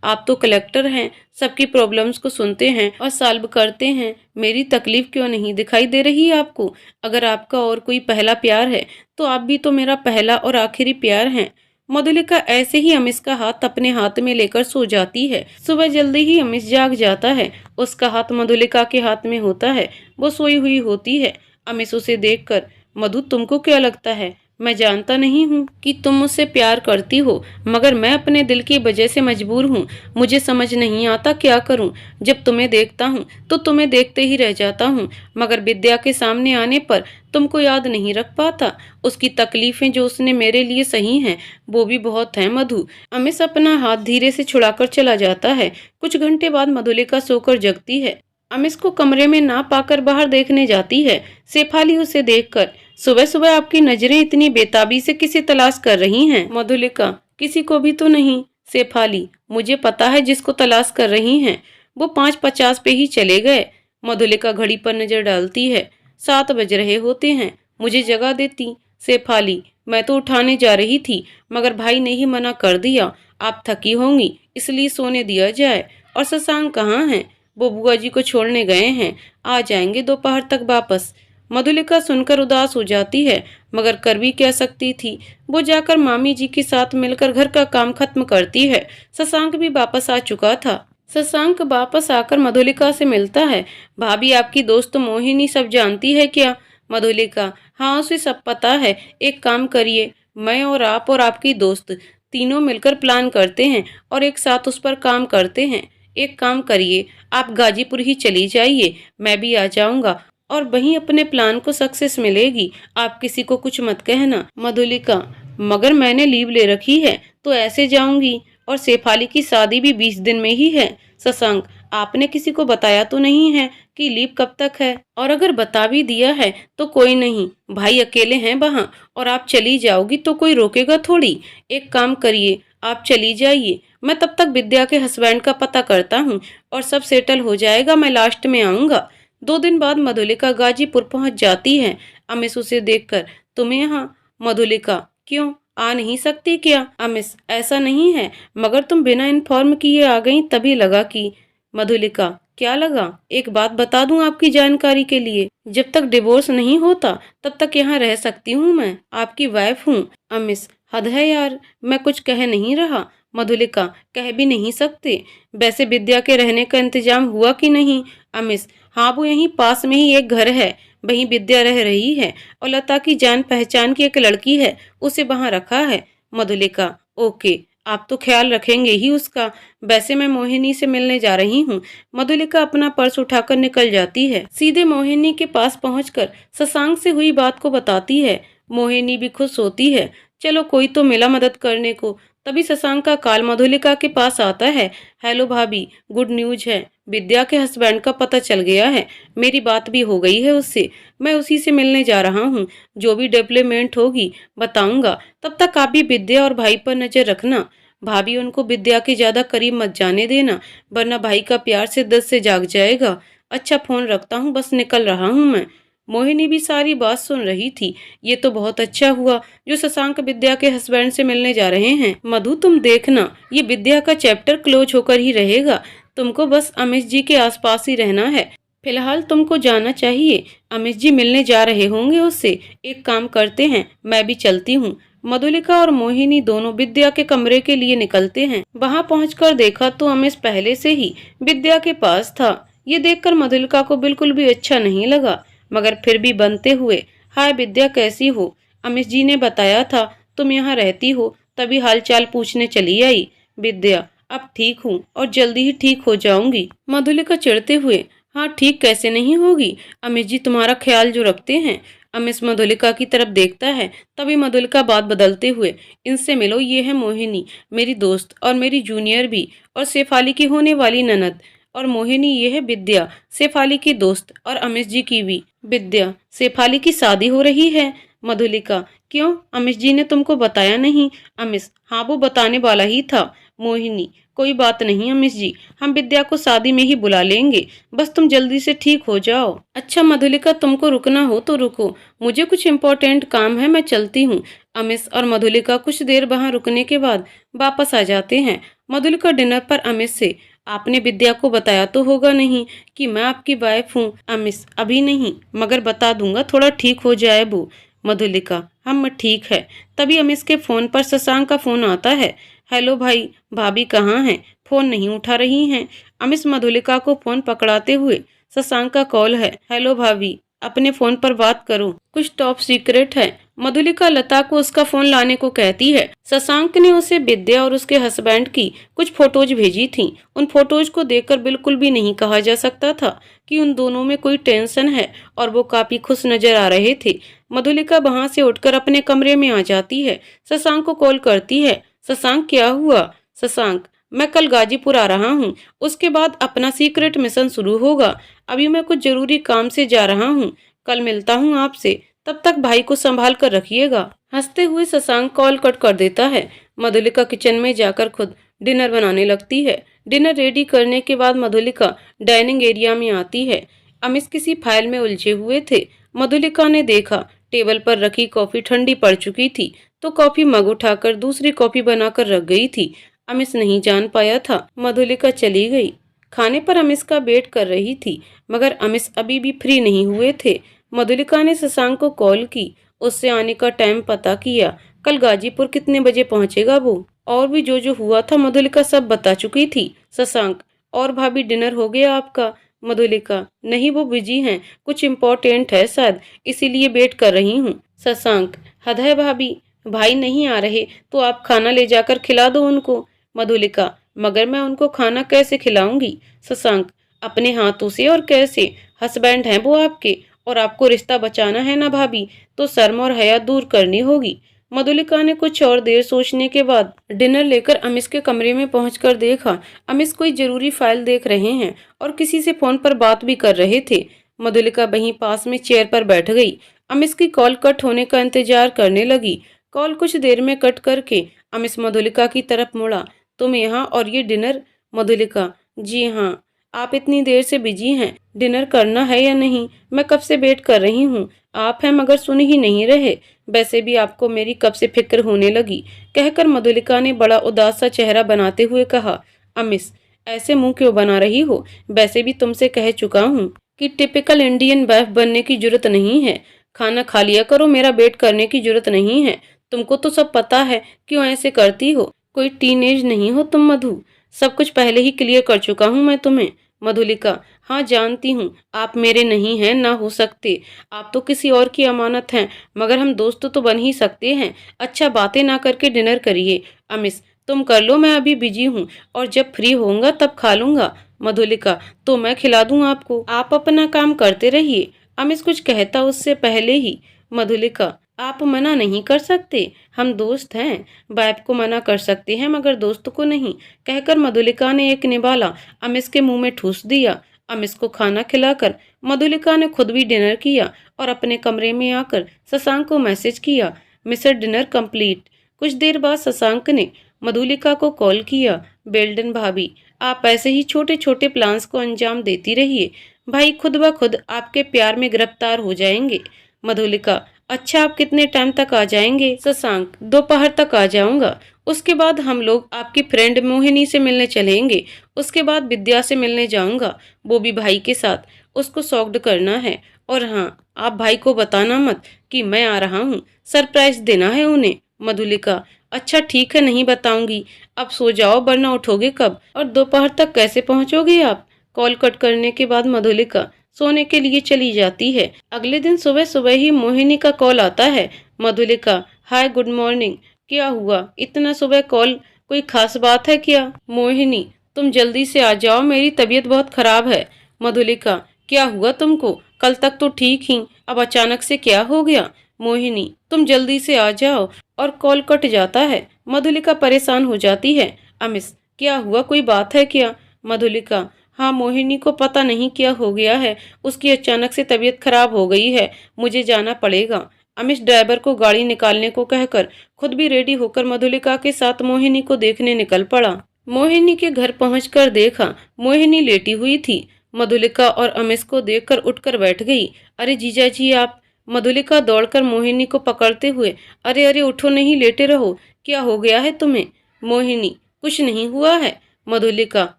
आप तो कलेक्टर हैं, सबकी प्रॉब्लम्स को सुनते हैं और सॉल्व करते हैं। मेरी तकलीफ क्यों नहीं दिखाई दे रही है आपको? अगर आपका और कोई पहला प्यार है तो आप भी तो मेरा पहला और आखिरी प्यार हैं। मधुलिका ऐसे ही अमिश का हाथ अपने हाथ में लेकर सो जाती है। सुबह जल्दी ही अमिश जाग जाता है। उसका हाथ मधुलिका के हाथ में होता है। वो सोई हुई होती है। अमिश उसे देखकर, मधु तुमको क्या लगता है? मैं जानता नहीं हूँ कि तुम मुझसे प्यार करती हो, मगर मैं अपने दिल की वजह से मजबूर हूँ। मुझे समझ नहीं आता क्या करूँ। जब तुम्हें देखता हूँ तो तुम्हें देखते ही रह जाता हूँ, मगर विद्या के सामने आने पर तुमको याद नहीं रख पाता। उसकी तकलीफें जो उसने मेरे लिए सही हैं वो भी बहुत हैं मधु। अमिश अपना हाथ धीरे से छुड़ाकर चला जाता है। कुछ घंटे बाद मधुलिका सोकर जगती है। अमिश को कमरे में ना पाकर बाहर देखने जाती है। शेफाली उसे देखकर, सुबह सुबह आपकी नजरें इतनी बेताबी से किसे तलाश कर रही हैं? मधुलिका, किसी को भी तो नहीं। शेफाली, मुझे पता है जिसको तलाश कर रही हैं, वो 5:50 पे ही चले गए। मधुलिका घड़ी पर नजर डालती है। 7 बज रहे होते हैं। मुझे जगा देती। शेफाली, मैं तो उठाने जा रही थी मगर भाई ने ही मना कर दिया। आप थकी होंगी इसलिए सोने दिया जाए। और शशांक कहाँ हैं? वो बुआ जी को छोड़ने गए हैं, आ जाएंगे दोपहर तक वापस। मधुलिका सुनकर उदास हो जाती है मगर कर भी क्या सकती थी। वो जाकर मामी जी के साथ मिलकर घर का काम खत्म करती है। शशांक भी वापस आ चुका था। शशांक वापस आकर मधुलिका से मिलता है। भाभी, आपकी दोस्त मोहिनी सब जानती है क्या? मधुलिका, हाँ उसे सब पता है। एक काम करिए, मैं और आप और आपकी दोस्त तीनों मिलकर प्लान करते हैं और एक साथ उस पर काम करते हैं। एक काम करिए, आप गाजीपुर ही चली जाइए, मैं भी आ जाऊंगा और वहीं अपने प्लान को सक्सेस मिलेगी। आप किसी को कुछ मत कहना। मधुलिका, मगर मैंने लीव ले रखी है तो ऐसे जाऊंगी और शेफाली की शादी भी 20 दिन में ही है। शशांक, आपने किसी को बताया तो नहीं है कि लीव कब तक है? और अगर बता भी दिया है तो कोई नहीं, भाई अकेले हैं वहाँ और आप चली जाओगी तो कोई रोकेगा थोड़ी। एक काम करिए, आप चली जाइए, मैं तब तक विद्या के हस्बैंड का पता करता हूँ और सब सेटल हो जाएगा, मैं लास्ट में आऊंगा। 2 दिन बाद मधुलिका गाजीपुर पहुंच जाती है। अमिश उसे देखकर, तुम यहाँ? मधुलिका, क्यों, आ नहीं सकती क्या? अमिश, ऐसा नहीं है मगर तुम बिना इन्फॉर्म किए आ गई तभी लगा कि। मधुलिका, क्या लगा? एक बात बता दूं आपकी जानकारी के लिए, जब तक डिवोर्स नहीं होता तब तक यहाँ रह सकती हूँ, मैं आपकी वाइफ हूँ। अमिश, हद है यार, मैं कुछ कह नहीं रहा। मधुलिका, कह भी नहीं सकते। वैसे विद्या के रहने का इंतजाम हुआ कि नहीं? अमिश, हाँ वो यहीं पास में ही एक घर है, वहीं विद्या रह रही है और लता की जान पहचान की एक लड़की है, उसे वहां रखा है। मधुलिका, ओके, आप तो ख्याल रखेंगे ही उसका। वैसे मैं मोहिनी से मिलने जा रही हूँ। मधुलिका अपना पर्स उठाकर निकल जाती है। सीधे मोहिनी के पास पहुंचकर शशांक से हुई बात को बताती है। मोहिनी भी खुश होती है, चलो कोई तो मिला मदद करने को। तभी शशांक का कॉल मधुलिका के पास आता है। हेलो भाभी, गुड न्यूज है, विद्या के हस्बैंड का पता चल गया है, मेरी बात भी हो गई है उससे, मैं उसी से मिलने जा रहा हूँ, जो भी डेवलपमेंट होगी बताऊंगा। तब तक आप भी विद्या और भाई पर नजर रखना। भाभी, उनको विद्या के ज्यादा करीब मत जाने देना वरना भाई का प्यार से दस से जाग जाएगा। अच्छा, फोन रखता हूँ, बस निकल रहा हूँ मैं। मोहिनी भी सारी बात सुन रही थी। ये तो बहुत अच्छा हुआ जो शशांक विद्या के हस्बैंड से मिलने जा रहे हैं। मधु, तुम देखना, ये विद्या का चैप्टर क्लोज होकर ही रहेगा। तुमको बस अमिश जी के आसपास ही रहना है। फिलहाल तुमको जाना चाहिए, अमिश जी मिलने जा रहे होंगे उससे। एक काम करते हैं, मैं भी चलती हूँ। मधुलिका और मोहिनी दोनों विद्या के कमरे के लिए निकलते हैं। वहां पहुंचकर देखा तो अमिश पहले से ही विद्या के पास था। ये देखकर मधुलिका को बिल्कुल भी अच्छा नहीं लगा मगर फिर भी बनते हुए, हाय विद्या, कैसी हो? अमिश जी ने बताया था तुम यहाँ रहती हो, तभी हालचाल पूछने चली आई। विद्या, अब ठीक हूँ और जल्दी ही ठीक हो जाऊंगी। मधुलिका चिढ़ते हुए, हाँ ठीक कैसे नहीं होगी, अमिश जी तुम्हारा ख्याल जो रखते हैं। अमिश मधुलिका की तरफ देखता है। तभी मधुलिका बात बदलते हुए, इनसे मिलो, ये है मोहिनी, मेरी दोस्त और मेरी जूनियर भी, और शेफाली की होने वाली ननद। और मोहिनी, ये है विद्या, शेफाली की दोस्त और अमिश जी की भी। विद्या, शेफाली की शादी हो रही है? मधुलिका, क्यों, अमिश जी ने तुमको बताया नहीं? अमिश, हाँ वो बताने वाला ही था। मोहिनी, कोई बात नहीं अमिश जी, हम विद्या को शादी में ही बुला लेंगे, बस तुम जल्दी से ठीक हो जाओ। अच्छा मधुलिका, तुमको रुकना हो तो रुको, मुझे कुछ इम्पोर्टेंट काम है, मैं चलती हूँ। अमिश और मधुलिका कुछ देर वहां रुकने के बाद वापस आ जाते हैं। मधुलिका डिनर पर अमिश से, आपने विद्या को बताया तो होगा नहीं कि मैं आपकी वाइफ हूँ? अमिश, अभी नहीं मगर बता दूंगा, थोड़ा ठीक हो जाए वो। मधुलिका, हम ठीक है। तभी अमिश के फोन पर शशांक का फोन आता है। हेलो भाई, भाभी कहाँ हैं? फोन नहीं उठा रही हैं। अमिश मधुलिका को फोन पकड़ाते हुए, शशांक का कॉल है, हेलो भाभी, अपने फोन पर बात करो, कुछ टॉप सीक्रेट है। मधुलिका लता को उसका फोन लाने को कहती है। शशांक ने उसे विद्या और उसके हस्बैंड की कुछ फोटोज भेजी थी। उन फोटोज को देखकर बिल्कुल भी नहीं कहा जा सकता था कि उन दोनों में कोई टेंशन है और वो काफी खुश नजर आ रहे थे। मधुलिका वहां से उठकर अपने कमरे में आ जाती है। शशांक को कॉल करती है। शशांक, क्या हुआ? शशांक, मैं कल गाजीपुर आ रहा हूँ, उसके बाद अपना सीक्रेट मिशन शुरू होगा। अभी मैं कुछ जरूरी काम से जा रहा हूँ, कल मिलता हूँ आपसे, तब तक भाई को संभाल कर रखिएगा। हंसते हुए शशांक कॉल कट कर देता है। मधुलिका किचन में जाकर खुद डिनर बनाने लगती है। डिनर रेडी करने के बाद मधुलिका डाइनिंग एरिया में आती है। अमिश किसी फाइल में उलझे हुए थे। मधुलिका ने देखा टेबल पर रखी कॉफी ठंडी पड़ चुकी थी, तो कॉफी मग उठाकर दूसरी कॉफी बनाकर रख गई थी। अमिश नहीं जान पाया था। मधुलिका चली गई। खाने पर अमिश का वेट कर रही थी, मगर अमिश अभी भी फ्री नहीं हुए थे। मधुलिका ने शशांक को कॉल की, उससे आने का टाइम पता किया। कल गाजीपुर कितने बजे पहुंचेगा वो, और भी जो हुआ था मधुलिका सब बता चुकी थी। शशांक: और भाभी डिनर हो गया आपका? मधुलिका: नहीं, वो बिजी हैं, कुछ इम्पोर्टेंट है शायद, इसीलिए वेट कर रही हूँ। शशांक: हद है भाभी, भाई नहीं आ रहे तो आप खाना ले जाकर खिला दो उनको। मधुलिका: मगर मैं उनको खाना कैसे खिलाऊंगी? शशांक: अपने हाथों से। और कैसे? हस्बैंड हैं वो आपके, और आपको रिश्ता बचाना है ना भाभी, तो शर्म और हया दूर करनी होगी। मधुलिका ने कुछ और देर सोचने के बाद डिनर लेकर अमिश के कमरे में पहुंचकर देखा अमिश कोई जरूरी फाइल देख रहे हैं और किसी से फोन पर बात भी कर रहे थे। मधुलिका वहीं पास में चेयर पर बैठ गई। अमिश की कॉल कट होने का इंतजार करने लगी। कॉल कुछ देर में कट करके अमिश मधुलिका की तरफ मुड़ा। तुम यहाँ और ये डिनर? मधुलिका: जी हाँ। आप इतनी देर से बिजी हैं, डिनर करना है या नहीं? मैं कब से वेट कर रही हूँ, आप हैं मगर सुन ही नहीं रहे। वैसे भी आपको मेरी कब से फिक्र होने लगी, कहकर मधुलिका ने बड़ा उदास सा चेहरा बनाते हुए कहा। अमिश: ऐसे मुंह क्यों बना रही हो? वैसे भी तुमसे कह चुका हूँ कि टिपिकल इंडियन वाइफ बनने की जरूरत नहीं है। खाना खा लिया करो, मेरा वेट करने की जरूरत नहीं है। तुमको तो सब पता है, क्यों ऐसे करती हो? कोई टीनेज नहीं हो तुम मधु, सब कुछ पहले ही क्लियर कर चुका हूँ मैं तुम्हें। मधुलिका: हाँ जानती हूँ, आप मेरे नहीं हैं, ना हो सकते। आप तो किसी और की अमानत हैं, मगर हम दोस्त तो बन ही सकते हैं। अच्छा, बातें ना करके डिनर करिए। अमिश: तुम कर लो, मैं अभी बिजी हूँ, और जब फ्री होऊंगा तब खा लूंगा। मधुलिका: तो मैं खिला दूं आपको, आप अपना काम करते रहिए। अमिश कुछ कहता उससे पहले ही मधुलिका: आप मना नहीं कर सकते, हम दोस्त हैं, वाइफ को मना कर सकते हैं मगर दोस्त को नहीं, कहकर मधुलिका ने एक निवाला अमिश के मुंह में ठूस दिया। अमिश को खाना खिलाकर मधुलिका ने खुद भी डिनर किया और अपने कमरे में आकर शशांक को मैसेज किया, मिस्टर डिनर कंप्लीट। कुछ देर बाद शशांक ने मधुलिका को कॉल किया। बेल्डन भाभी, आप ऐसे ही छोटे छोटे प्लान्स को अंजाम देती रहिए, भाई खुद ब खुद आपके प्यार में गिरफ्तार हो जाएंगे। मधुलिका: अच्छा, आप कितने टाइम तक आ जाएंगे? शशांक: दोपहर तक आ जाऊंगा, उसके बाद हम लोग आपकी फ्रेंड मोहिनी से मिलने चलेंगे, उसके बाद विद्या से मिलने जाऊंगा, वो भी भाई के साथ, उसको सॉक्ड करना है। और हाँ, आप भाई को बताना मत कि मैं आ रहा हूँ, सरप्राइज देना है उन्हें। मधुलिका: अच्छा ठीक है, नहीं बताऊंगी, अब सो जाओ वरना उठोगे कब, और दोपहर तक कैसे पहुंचोगे आप? कॉल कट करने के बाद मधुलिका सोने के लिए चली जाती है। अगले दिन सुबह सुबह ही मोहिनी का कॉल आता है। मधुलिका: हाय, गुड मॉर्निंग। क्या हुआ, इतना सुबह कॉल, कोई खास बात है क्या? मोहिनी: तुम जल्दी से आ जाओ, मेरी तबीयत बहुत खराब है। मधुलिका: क्या हुआ तुमको, कल तक तो ठीक ही, अब अचानक से क्या हो गया? मोहिनी: तुम जल्दी से आ जाओ, और कॉल कट जाता है। मधुलिका परेशान हो जाती है। अमिश: क्या हुआ, कोई बात है क्या? मधुलिका: हाँ, मोहिनी को पता नहीं क्या हो गया है, उसकी अचानक से तबीयत खराब हो गई है, मुझे जाना पड़ेगा। अमिश ड्राइवर को गाड़ी निकालने को कहकर खुद भी रेडी होकर मधुलिका के साथ मोहिनी को देखने निकल पड़ा। मोहिनी के घर पहुंचकर देखा मोहिनी लेटी हुई थी। मधुलिका और अमिश को देखकर उठकर बैठ गई। अरे जीजा जी आप! मधुलिका दौड़कर मोहिनी को पकड़ते हुए, अरे अरे उठो नहीं, लेटे रहो, क्या हो गया है तुम्हें? मोहिनी: कुछ नहीं हुआ है। मधुलिका: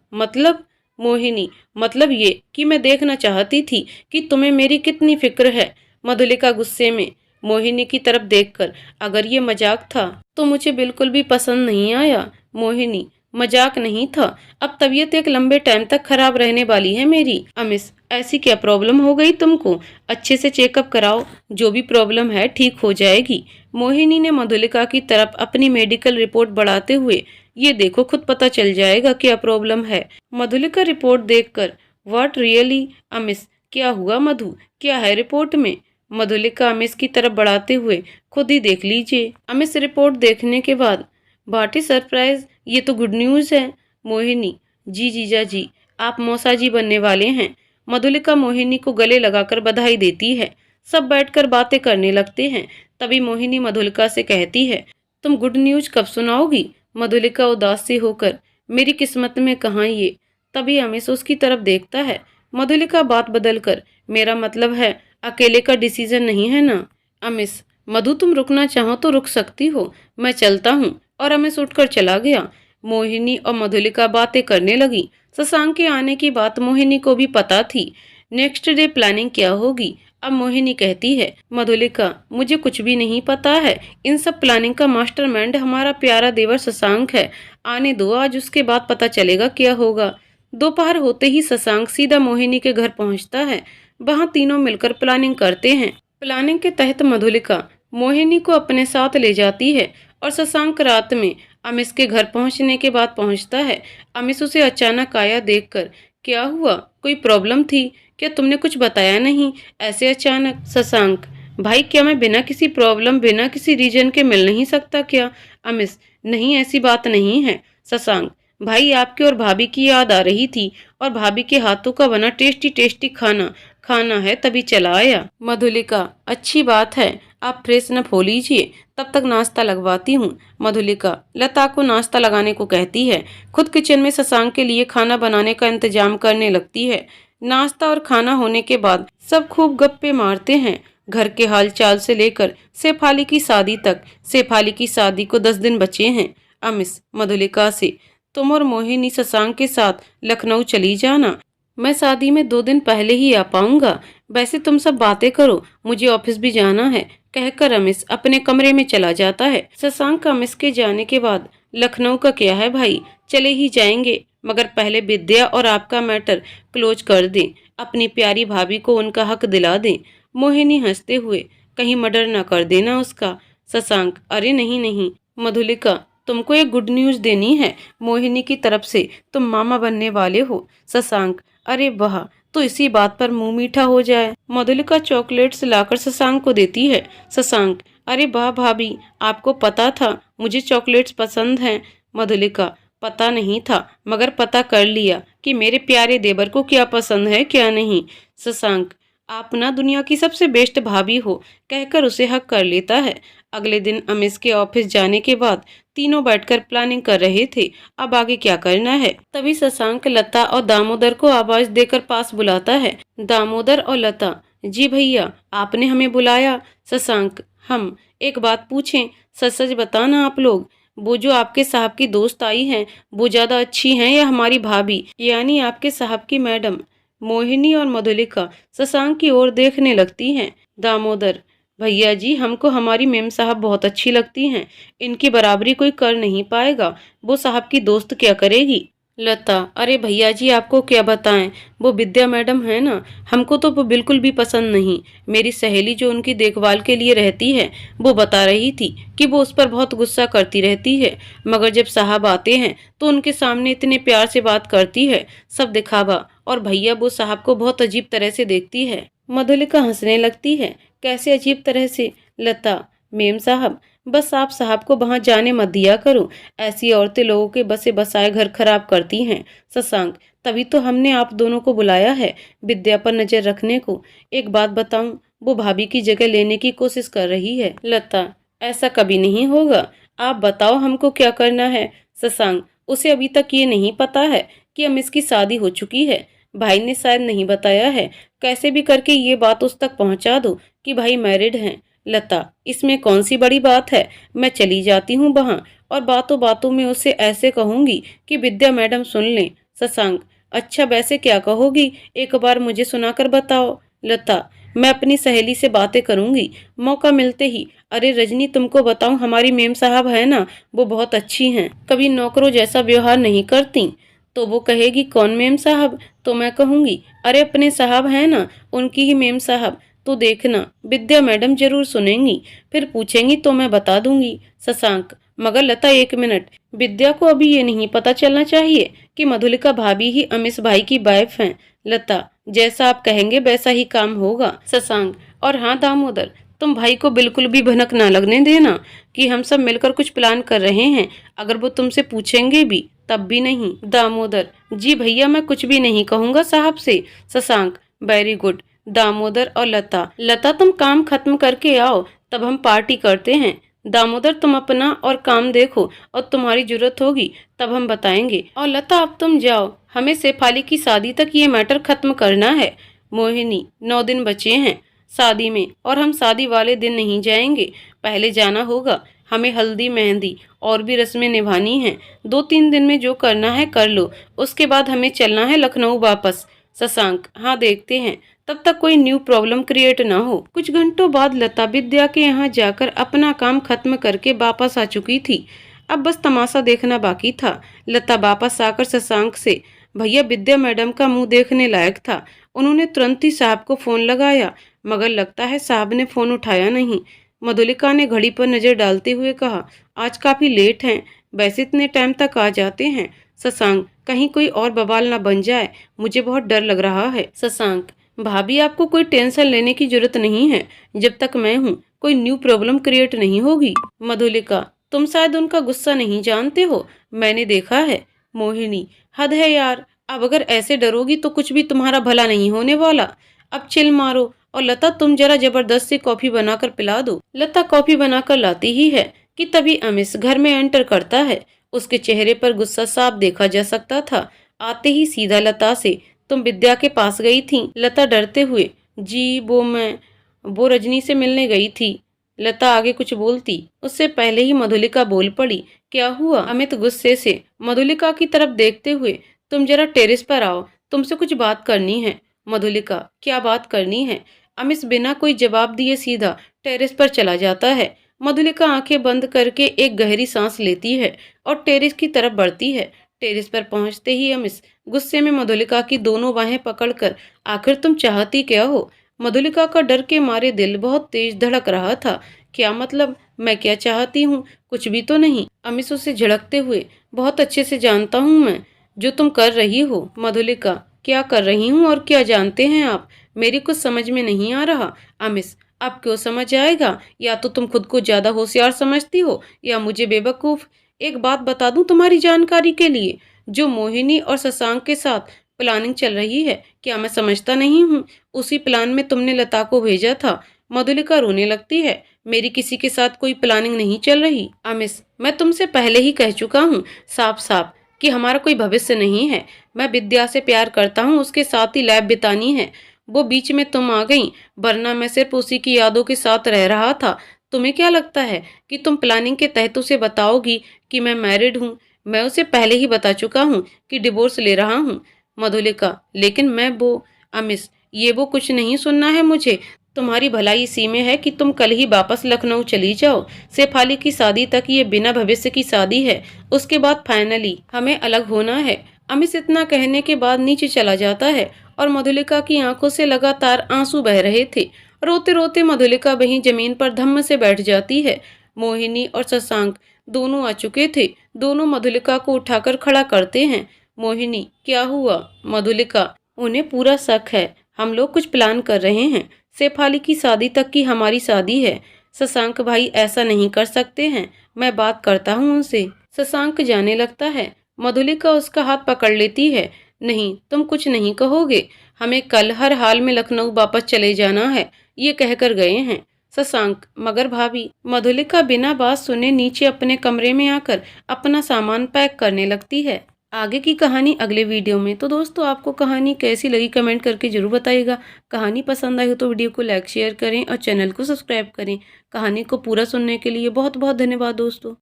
मतलब? मोहिनी: मतलब ये कि मैं देखना चाहती थी कि तुम्हें मेरी कितनी फिक्र है। मधुलिका गुस्से में मोहिनी की तरफ देखकर: अगर ये मजाक था तो मुझे बिल्कुल भी पसंद नहीं आया। मोहिनी: मजाक नहीं था, अब तबीयत एक लंबे टाइम तक खराब रहने वाली है मेरी। अमिश: ऐसी क्या प्रॉब्लम हो गई तुमको? अच्छे से चेकअप कराओ, जो भी प्रॉब्लम है ठीक हो जाएगी। मोहिनी ने मधुलिका की तरफ अपनी मेडिकल रिपोर्ट बढ़ाते हुए, ये देखो खुद पता चल जाएगा क्या प्रॉब्लम है। मधुलिका रिपोर्ट देखकर: व्हाट रियली? अमिश: क्या हुआ मधु, क्या है रिपोर्ट में? मधुलिका अमिश की तरफ बढ़ाते हुए: खुद ही देख लीजिए। अमिश रिपोर्ट देखने के बाद: भाटी सरप्राइज, ये तो गुड न्यूज है। मोहिनी: जी जीजा जी, आप मौसा जी बनने वाले हैं। मधुलिका मोहिनी को गले लगाकर बधाई देती है। सब बैठकर बातें करने लगते हैं। तभी मोहिनी मधुलिका से कहती है, तुम गुड न्यूज कब सुनाओगी? मधुलिका उदास सी होकर: मेरी किस्मत में कहाँ ये। तभी अमिश उसकी तरफ देखता है। मधुलिका बात बदलकर, मेरा मतलब है अकेले का डिसीजन नहीं है ना। अमिश, मधु तुम रुकना चाहो तो रुक सकती हो, मैं चलता हूँ। और अमिश उठकर चला गया। मोहिनी और मधुलिका बातें करने लगी। शशांक के आने की बात मोहिनी को भी पता थी। नेक्स्ट डे प्लानिंग क्या होगी। अब मोहिनी कहती है, मधुलिका मुझे कुछ भी नहीं पता है, इन सब प्लानिंग का मास्टरमाइंड हमारा प्यारा देवर शशांक है। आने दो, आज उसके बाद पता चलेगा क्या होगा। दोपहर होते ही शशांक सीधा मोहिनी के घर पहुंचता है। वहां तीनों मिलकर प्लानिंग करते हैं। प्लानिंग के तहत मधुलिका मोहिनी को अपने साथ ले जाती है और शशांक रात में अमिश के घर पहुंचने के बाद पहुंचता है। अमिश उसे अचानक आया देखकर, क्या हुआ, कोई प्रॉब्लम थी क्या, तुमने कुछ बताया नहीं ऐसे अचानक। शशांक, भाई क्या मैं बिना किसी प्रॉब्लम बिना किसी रीजन के मिल नहीं सकता क्या। अमिश, नहीं ऐसी बात नहीं है। शशांक, भाई आपकी और भाभी की याद आ रही थी और भाभी के हाथों का बना टेस्टी टेस्टी खाना खाना है तभी चला आया। मधुलिका, अच्छी बात है, आप फ्रेश न हो लीजिए, तब तक नाश्ता लगवाती हूँ। मधुलिका लता को नाश्ता लगाने को कहती है, खुद किचन में शशांक के लिए खाना बनाने का इंतजाम करने लगती है। नाश्ता और खाना होने के बाद सब खूब गप्पे मारते हैं, घर के हालचाल से लेकर शेफाली की शादी तक। शेफाली की शादी को 10 दिन बचे हैं। अमिश मधुलिका से, तुम और मोहिनी शशांक के साथ लखनऊ चली जाना, मैं शादी में 2 दिन पहले ही आ पाऊंगा। वैसे तुम सब बातें करो, मुझे ऑफिस भी जाना है, कहकर अमिश अपने कमरे में चला जाता है। शशांक अमिश के जाने के बाद, लखनऊ का क्या है भाई, चले ही जाएंगे, मगर पहले विद्या और आपका मैटर क्लोज कर दें, अपनी प्यारी भाभी को उनका हक दिला दें। मोहिनी हंसते हुए, कहीं मर्डर न कर देना उसका। शशांक, अरे नहीं नहीं मधुलिका, तुमको एक गुड न्यूज देनी है, मोहिनी की तरफ से तुम मामा बनने वाले हो। शशांक, अरे वाह, तो इसी बात पर मुंह मीठा हो जाए। मधुलिका चॉकलेट्स लाकर शशांक को देती है। शशांक, अरे वाह भाभी, आपको पता था मुझे चॉकलेट्स पसंद हैं। मधुलिका, पता नहीं था मगर पता कर लिया कि मेरे प्यारे देवर को क्या पसंद है क्या नहीं। शशांक, आप ना दुनिया की सबसे बेस्ट भाभी हो, कहकर उसे हक कर लेता है। अगले दिन अमिश के ऑफिस जाने के बाद तीनों बैठकर प्लानिंग कर रहे थे, अब आगे क्या करना है। तभी शशांक लता और दामोदर को आवाज देकर पास बुलाता है। दामोदर और लता, जी भैया आपने हमें बुलाया। शशांक, हम एक बात पूछें, सच सच बताना आप लोग, वो जो आपके साहब की दोस्त आई हैं, वो ज्यादा अच्छी हैं या हमारी भाभी यानी आपके साहब की मैडम। मोहिनी और मधुलिका शशांक की ओर देखने लगती हैं। दामोदर, भैया जी हमको हमारी मेम साहब बहुत अच्छी लगती हैं, इनकी बराबरी कोई कर नहीं पाएगा, वो साहब की दोस्त क्या करेगी। लता, अरे भैया जी आपको क्या बताएं, वो विद्या मैडम है ना, हमको तो वो बिल्कुल भी पसंद नहीं। मेरी सहेली जो उनकी देखभाल के लिए रहती है, वो बता रही थी कि वो उस पर बहुत गुस्सा करती रहती है, मगर जब साहब आते हैं तो उनके सामने इतने प्यार से बात करती है, सब दिखावा। और भैया वो साहब को बहुत अजीब तरह से देखती है। मधुलिका हंसने लगती है, कैसे अजीब तरह से। लता, मेम साहब बस आप साहब को वहां जाने मत दिया करो, ऐसी औरतें लोगों के बसे बसाए घर खराब करती हैं। शशांक, तभी तो हमने आप दोनों को बुलाया है, विद्या पर नजर रखने को। एक बात बताऊं, वो भाभी की जगह लेने की कोशिश कर रही है। लता, ऐसा कभी नहीं होगा, आप बताओ हमको क्या करना है। शशांक, उसे अभी तक ये नहीं पता है कि अमिश की शादी हो चुकी है, भाई ने शायद नहीं बताया है, कैसे भी करके ये बात उस तक पहुंचा दो कि भाई मैरिड हैं। लता, इसमें कौन सी बड़ी बात है, मैं चली जाती हूँ वहाँ और बातों बातों में उसे ऐसे कहूंगी कि विद्या मैडम सुन लें। शशांक, अच्छा वैसे क्या कहोगी, एक बार मुझे सुनाकर बताओ। लता, मैं अपनी सहेली से बातें करूंगी, मौका मिलते ही। अरे रजनी तुमको बताऊं, हमारी मेम साहब है ना, वो बहुत अच्छी हैं, कभी नौकरों जैसा व्यवहार नहीं करती। तो वो कहेगी कौन मेम साहब, तो मैं कहूंगी अरे अपने साहब है ना, उनकी ही मेम साहब। तो देखना विद्या मैडम जरूर सुनेंगी, फिर पूछेंगी तो मैं बता दूंगी। शशांक, मगर लता एक मिनट, विद्या को अभी ये नहीं पता चलना चाहिए कि मधुलिका भाभी ही अमिश भाई की वाइफ हैं। लता, जैसा आप कहेंगे वैसा ही काम होगा। शशांक, और हाँ दामोदर, तुम भाई को बिल्कुल भी भनक ना लगने देना कि हम सब मिलकर कुछ प्लान कर रहे हैं, अगर वो तुमसे पूछेंगे भी तब भी नहीं। दामोदर, जी भैया मैं कुछ भी नहीं कहूँगा साहब से। Shashank, very good. दामोदर और लता, लता तुम काम खत्म करके आओ, तब हम पार्टी करते हैं। दामोदर तुम अपना और काम देखो, और तुम्हारी जरूरत होगी तब हम बताएंगे। और लता अब तुम जाओ, हमें शेफाली की शादी तक ये मैटर खत्म करना है। मोहिनी 9 दिन बचे हैं शादी में, और हम शादी वाले दिन नहीं जाएंगे, पहले जाना होगा। हमें हल्दी मेहंदी और भी रस्में निभानी हैं। 2-3 दिन में जो करना है कर लो, उसके बाद हमें चलना है लखनऊ वापस। शशांक हाँ देखते हैं, तब तक कोई न्यू प्रॉब्लम क्रिएट ना हो। कुछ घंटों बाद लता विद्या के यहाँ जाकर अपना काम खत्म करके वापस आ चुकी थी। अब बस तमाशा देखना बाकी था। लता वापस आकर शशांक से, भैया विद्या मैडम का मुंह देखने लायक था। उन्होंने तुरंत ही साहब को फोन लगाया, मगर लगता है साहब ने फोन उठाया नहीं। मधुलिका ने घड़ी पर नजर डालते हुए कहा, आज काफी लेट हैं, वैसे इतने टाइम तक आ जाते हैं। शशांक कहीं कोई और बवाल ना बन जाए, मुझे बहुत डर लग रहा है। शशांक भाभी आपको कोई टेंशन लेने की जरूरत नहीं है, जब तक मैं हूँ कोई न्यू प्रॉब्लम क्रिएट नहीं होगी। मधुलिका तुम शायद उनका गुस्सा नहीं जानते हो, मैंने देखा है। मोहिनी हद है यार, अब अगर ऐसे डरोगी तो कुछ भी तुम्हारा भला नहीं होने वाला। अब चिल मारो, और लता तुम जरा जबरदस्त से कॉफी बनाकर पिला दो। लता कॉफी बनाकर लाती ही है कि तभी अमिश घर में एंटर करता है। उसके चेहरे पर गुस्सा साफ देखा जा सकता था। आते ही सीधा लता से, तुम विद्या के पास गई थी? लता डरते हुए, जी वो रजनी से मिलने गई थी। लता आगे कुछ बोलती उससे पहले ही मधुलिका बोल पड़ी, क्या हुआ? अमित गुस्से से मधुलिका की तरफ देखते हुए, तुम जरा टेरेस पर आओ, तुमसे कुछ बात करनी है। मधुलिका क्या बात करनी है? अमित बिना कोई जवाब दिए सीधा टेरेस पर चला जाता है। मधुलिका आंखें बंद करके एक गहरी सांस लेती है और टेरेस की तरफ बढ़ती है। टेरेस पर पहुंचते ही अमिश गुस्से में मधुलिका की दोनों बाहें पकड़कर, आखिर तुम चाहती क्या हो? मधुलिका का डर के मारे दिल बहुत तेज धड़क रहा था। क्या मतलब, मैं क्या चाहती हूँ? कुछ भी तो नहीं। अमिश उसे झिड़कते हुए, बहुत अच्छे से जानता हूँ मैं जो तुम कर रही हो। मधुलिका क्या कर रही हूँ और क्या जानते हैं आप? मेरी कुछ समझ में नहीं आ रहा। अमिश अब क्यों समझ आएगा? या तो तुम खुद को ज्यादा होशियार समझती हो या मुझे बेवकूफ। एक बात बता दूं तुम्हारी जानकारी के लिए, जो मोहिनी और शशांक के साथ प्लानिंग चल रही है, क्या मैं समझता नहीं हूँ? उसी प्लान में तुमने लता को भेजा था। मधुलिका रोने लगती है, मेरी किसी के साथ कोई प्लानिंग नहीं चल रही। अमिश मैं तुमसे पहले ही कह चुका हूँ साफ साफ कि हमारा कोई भविष्य नहीं है। मैं विद्या से प्यार करता हूँ, उसके साथ ही लाइफ बितानी है। वो बीच में तुम आ गई, वरना मैं सिर्फ उसी की यादों के साथ रह रहा था। तुम्हें क्या लगता है कि तुम प्लानिंग के तहत उसे बताओगी कि मैं मैरिड हूँ? मैं उसे पहले ही बता चुका हूँ कि डिवोर्स ले रहा हूँ। मधुलिका लेकिन मैं वो, अमिश ये वो कुछ नहीं सुनना है मुझे। तुम्हारी भलाई इसी में है कि तुम कल ही वापस लखनऊ चली जाओ। शेफाली की शादी तक ये बिना भविष्य की शादी है, उसके बाद फाइनली हमें अलग होना है। अमिश इतना कहने के बाद नीचे चला जाता है और मधुलिका की आंखों से लगातार आंसू बह रहे थे। रोते रोते मधुलिका वहीं जमीन पर धम्म से बैठ जाती है। मोहिनी और शशांक दोनों आ चुके थे। दोनों मधुलिका को उठाकर खड़ा करते हैं। मोहिनी क्या हुआ? मधुलिका उन्हें पूरा शक है, हम लोग कुछ प्लान कर रहे हैं। शेफाली की शादी तक की हमारी शादी है। शशांक भाई ऐसा नहीं कर सकते हैं, मैं बात करता हूँ उनसे। शशांक जाने लगता है। मधुलिका उसका हाथ पकड़ लेती है, नहीं तुम कुछ नहीं कहोगे, हमें कल हर हाल में लखनऊ वापस चले जाना है, ये कहकर गए हैं। शशांक मगर भाभी। मधुलिका बिना बात सुने नीचे अपने कमरे में आकर अपना सामान पैक करने लगती है। आगे की कहानी अगले वीडियो में। तो दोस्तों आपको कहानी कैसी लगी कमेंट करके जरूर बताइएगा। कहानी पसंद आई हो तो वीडियो को लाइक शेयर करें और चैनल को सब्सक्राइब करें। कहानी को पूरा सुनने के लिए बहुत बहुत धन्यवाद दोस्तों।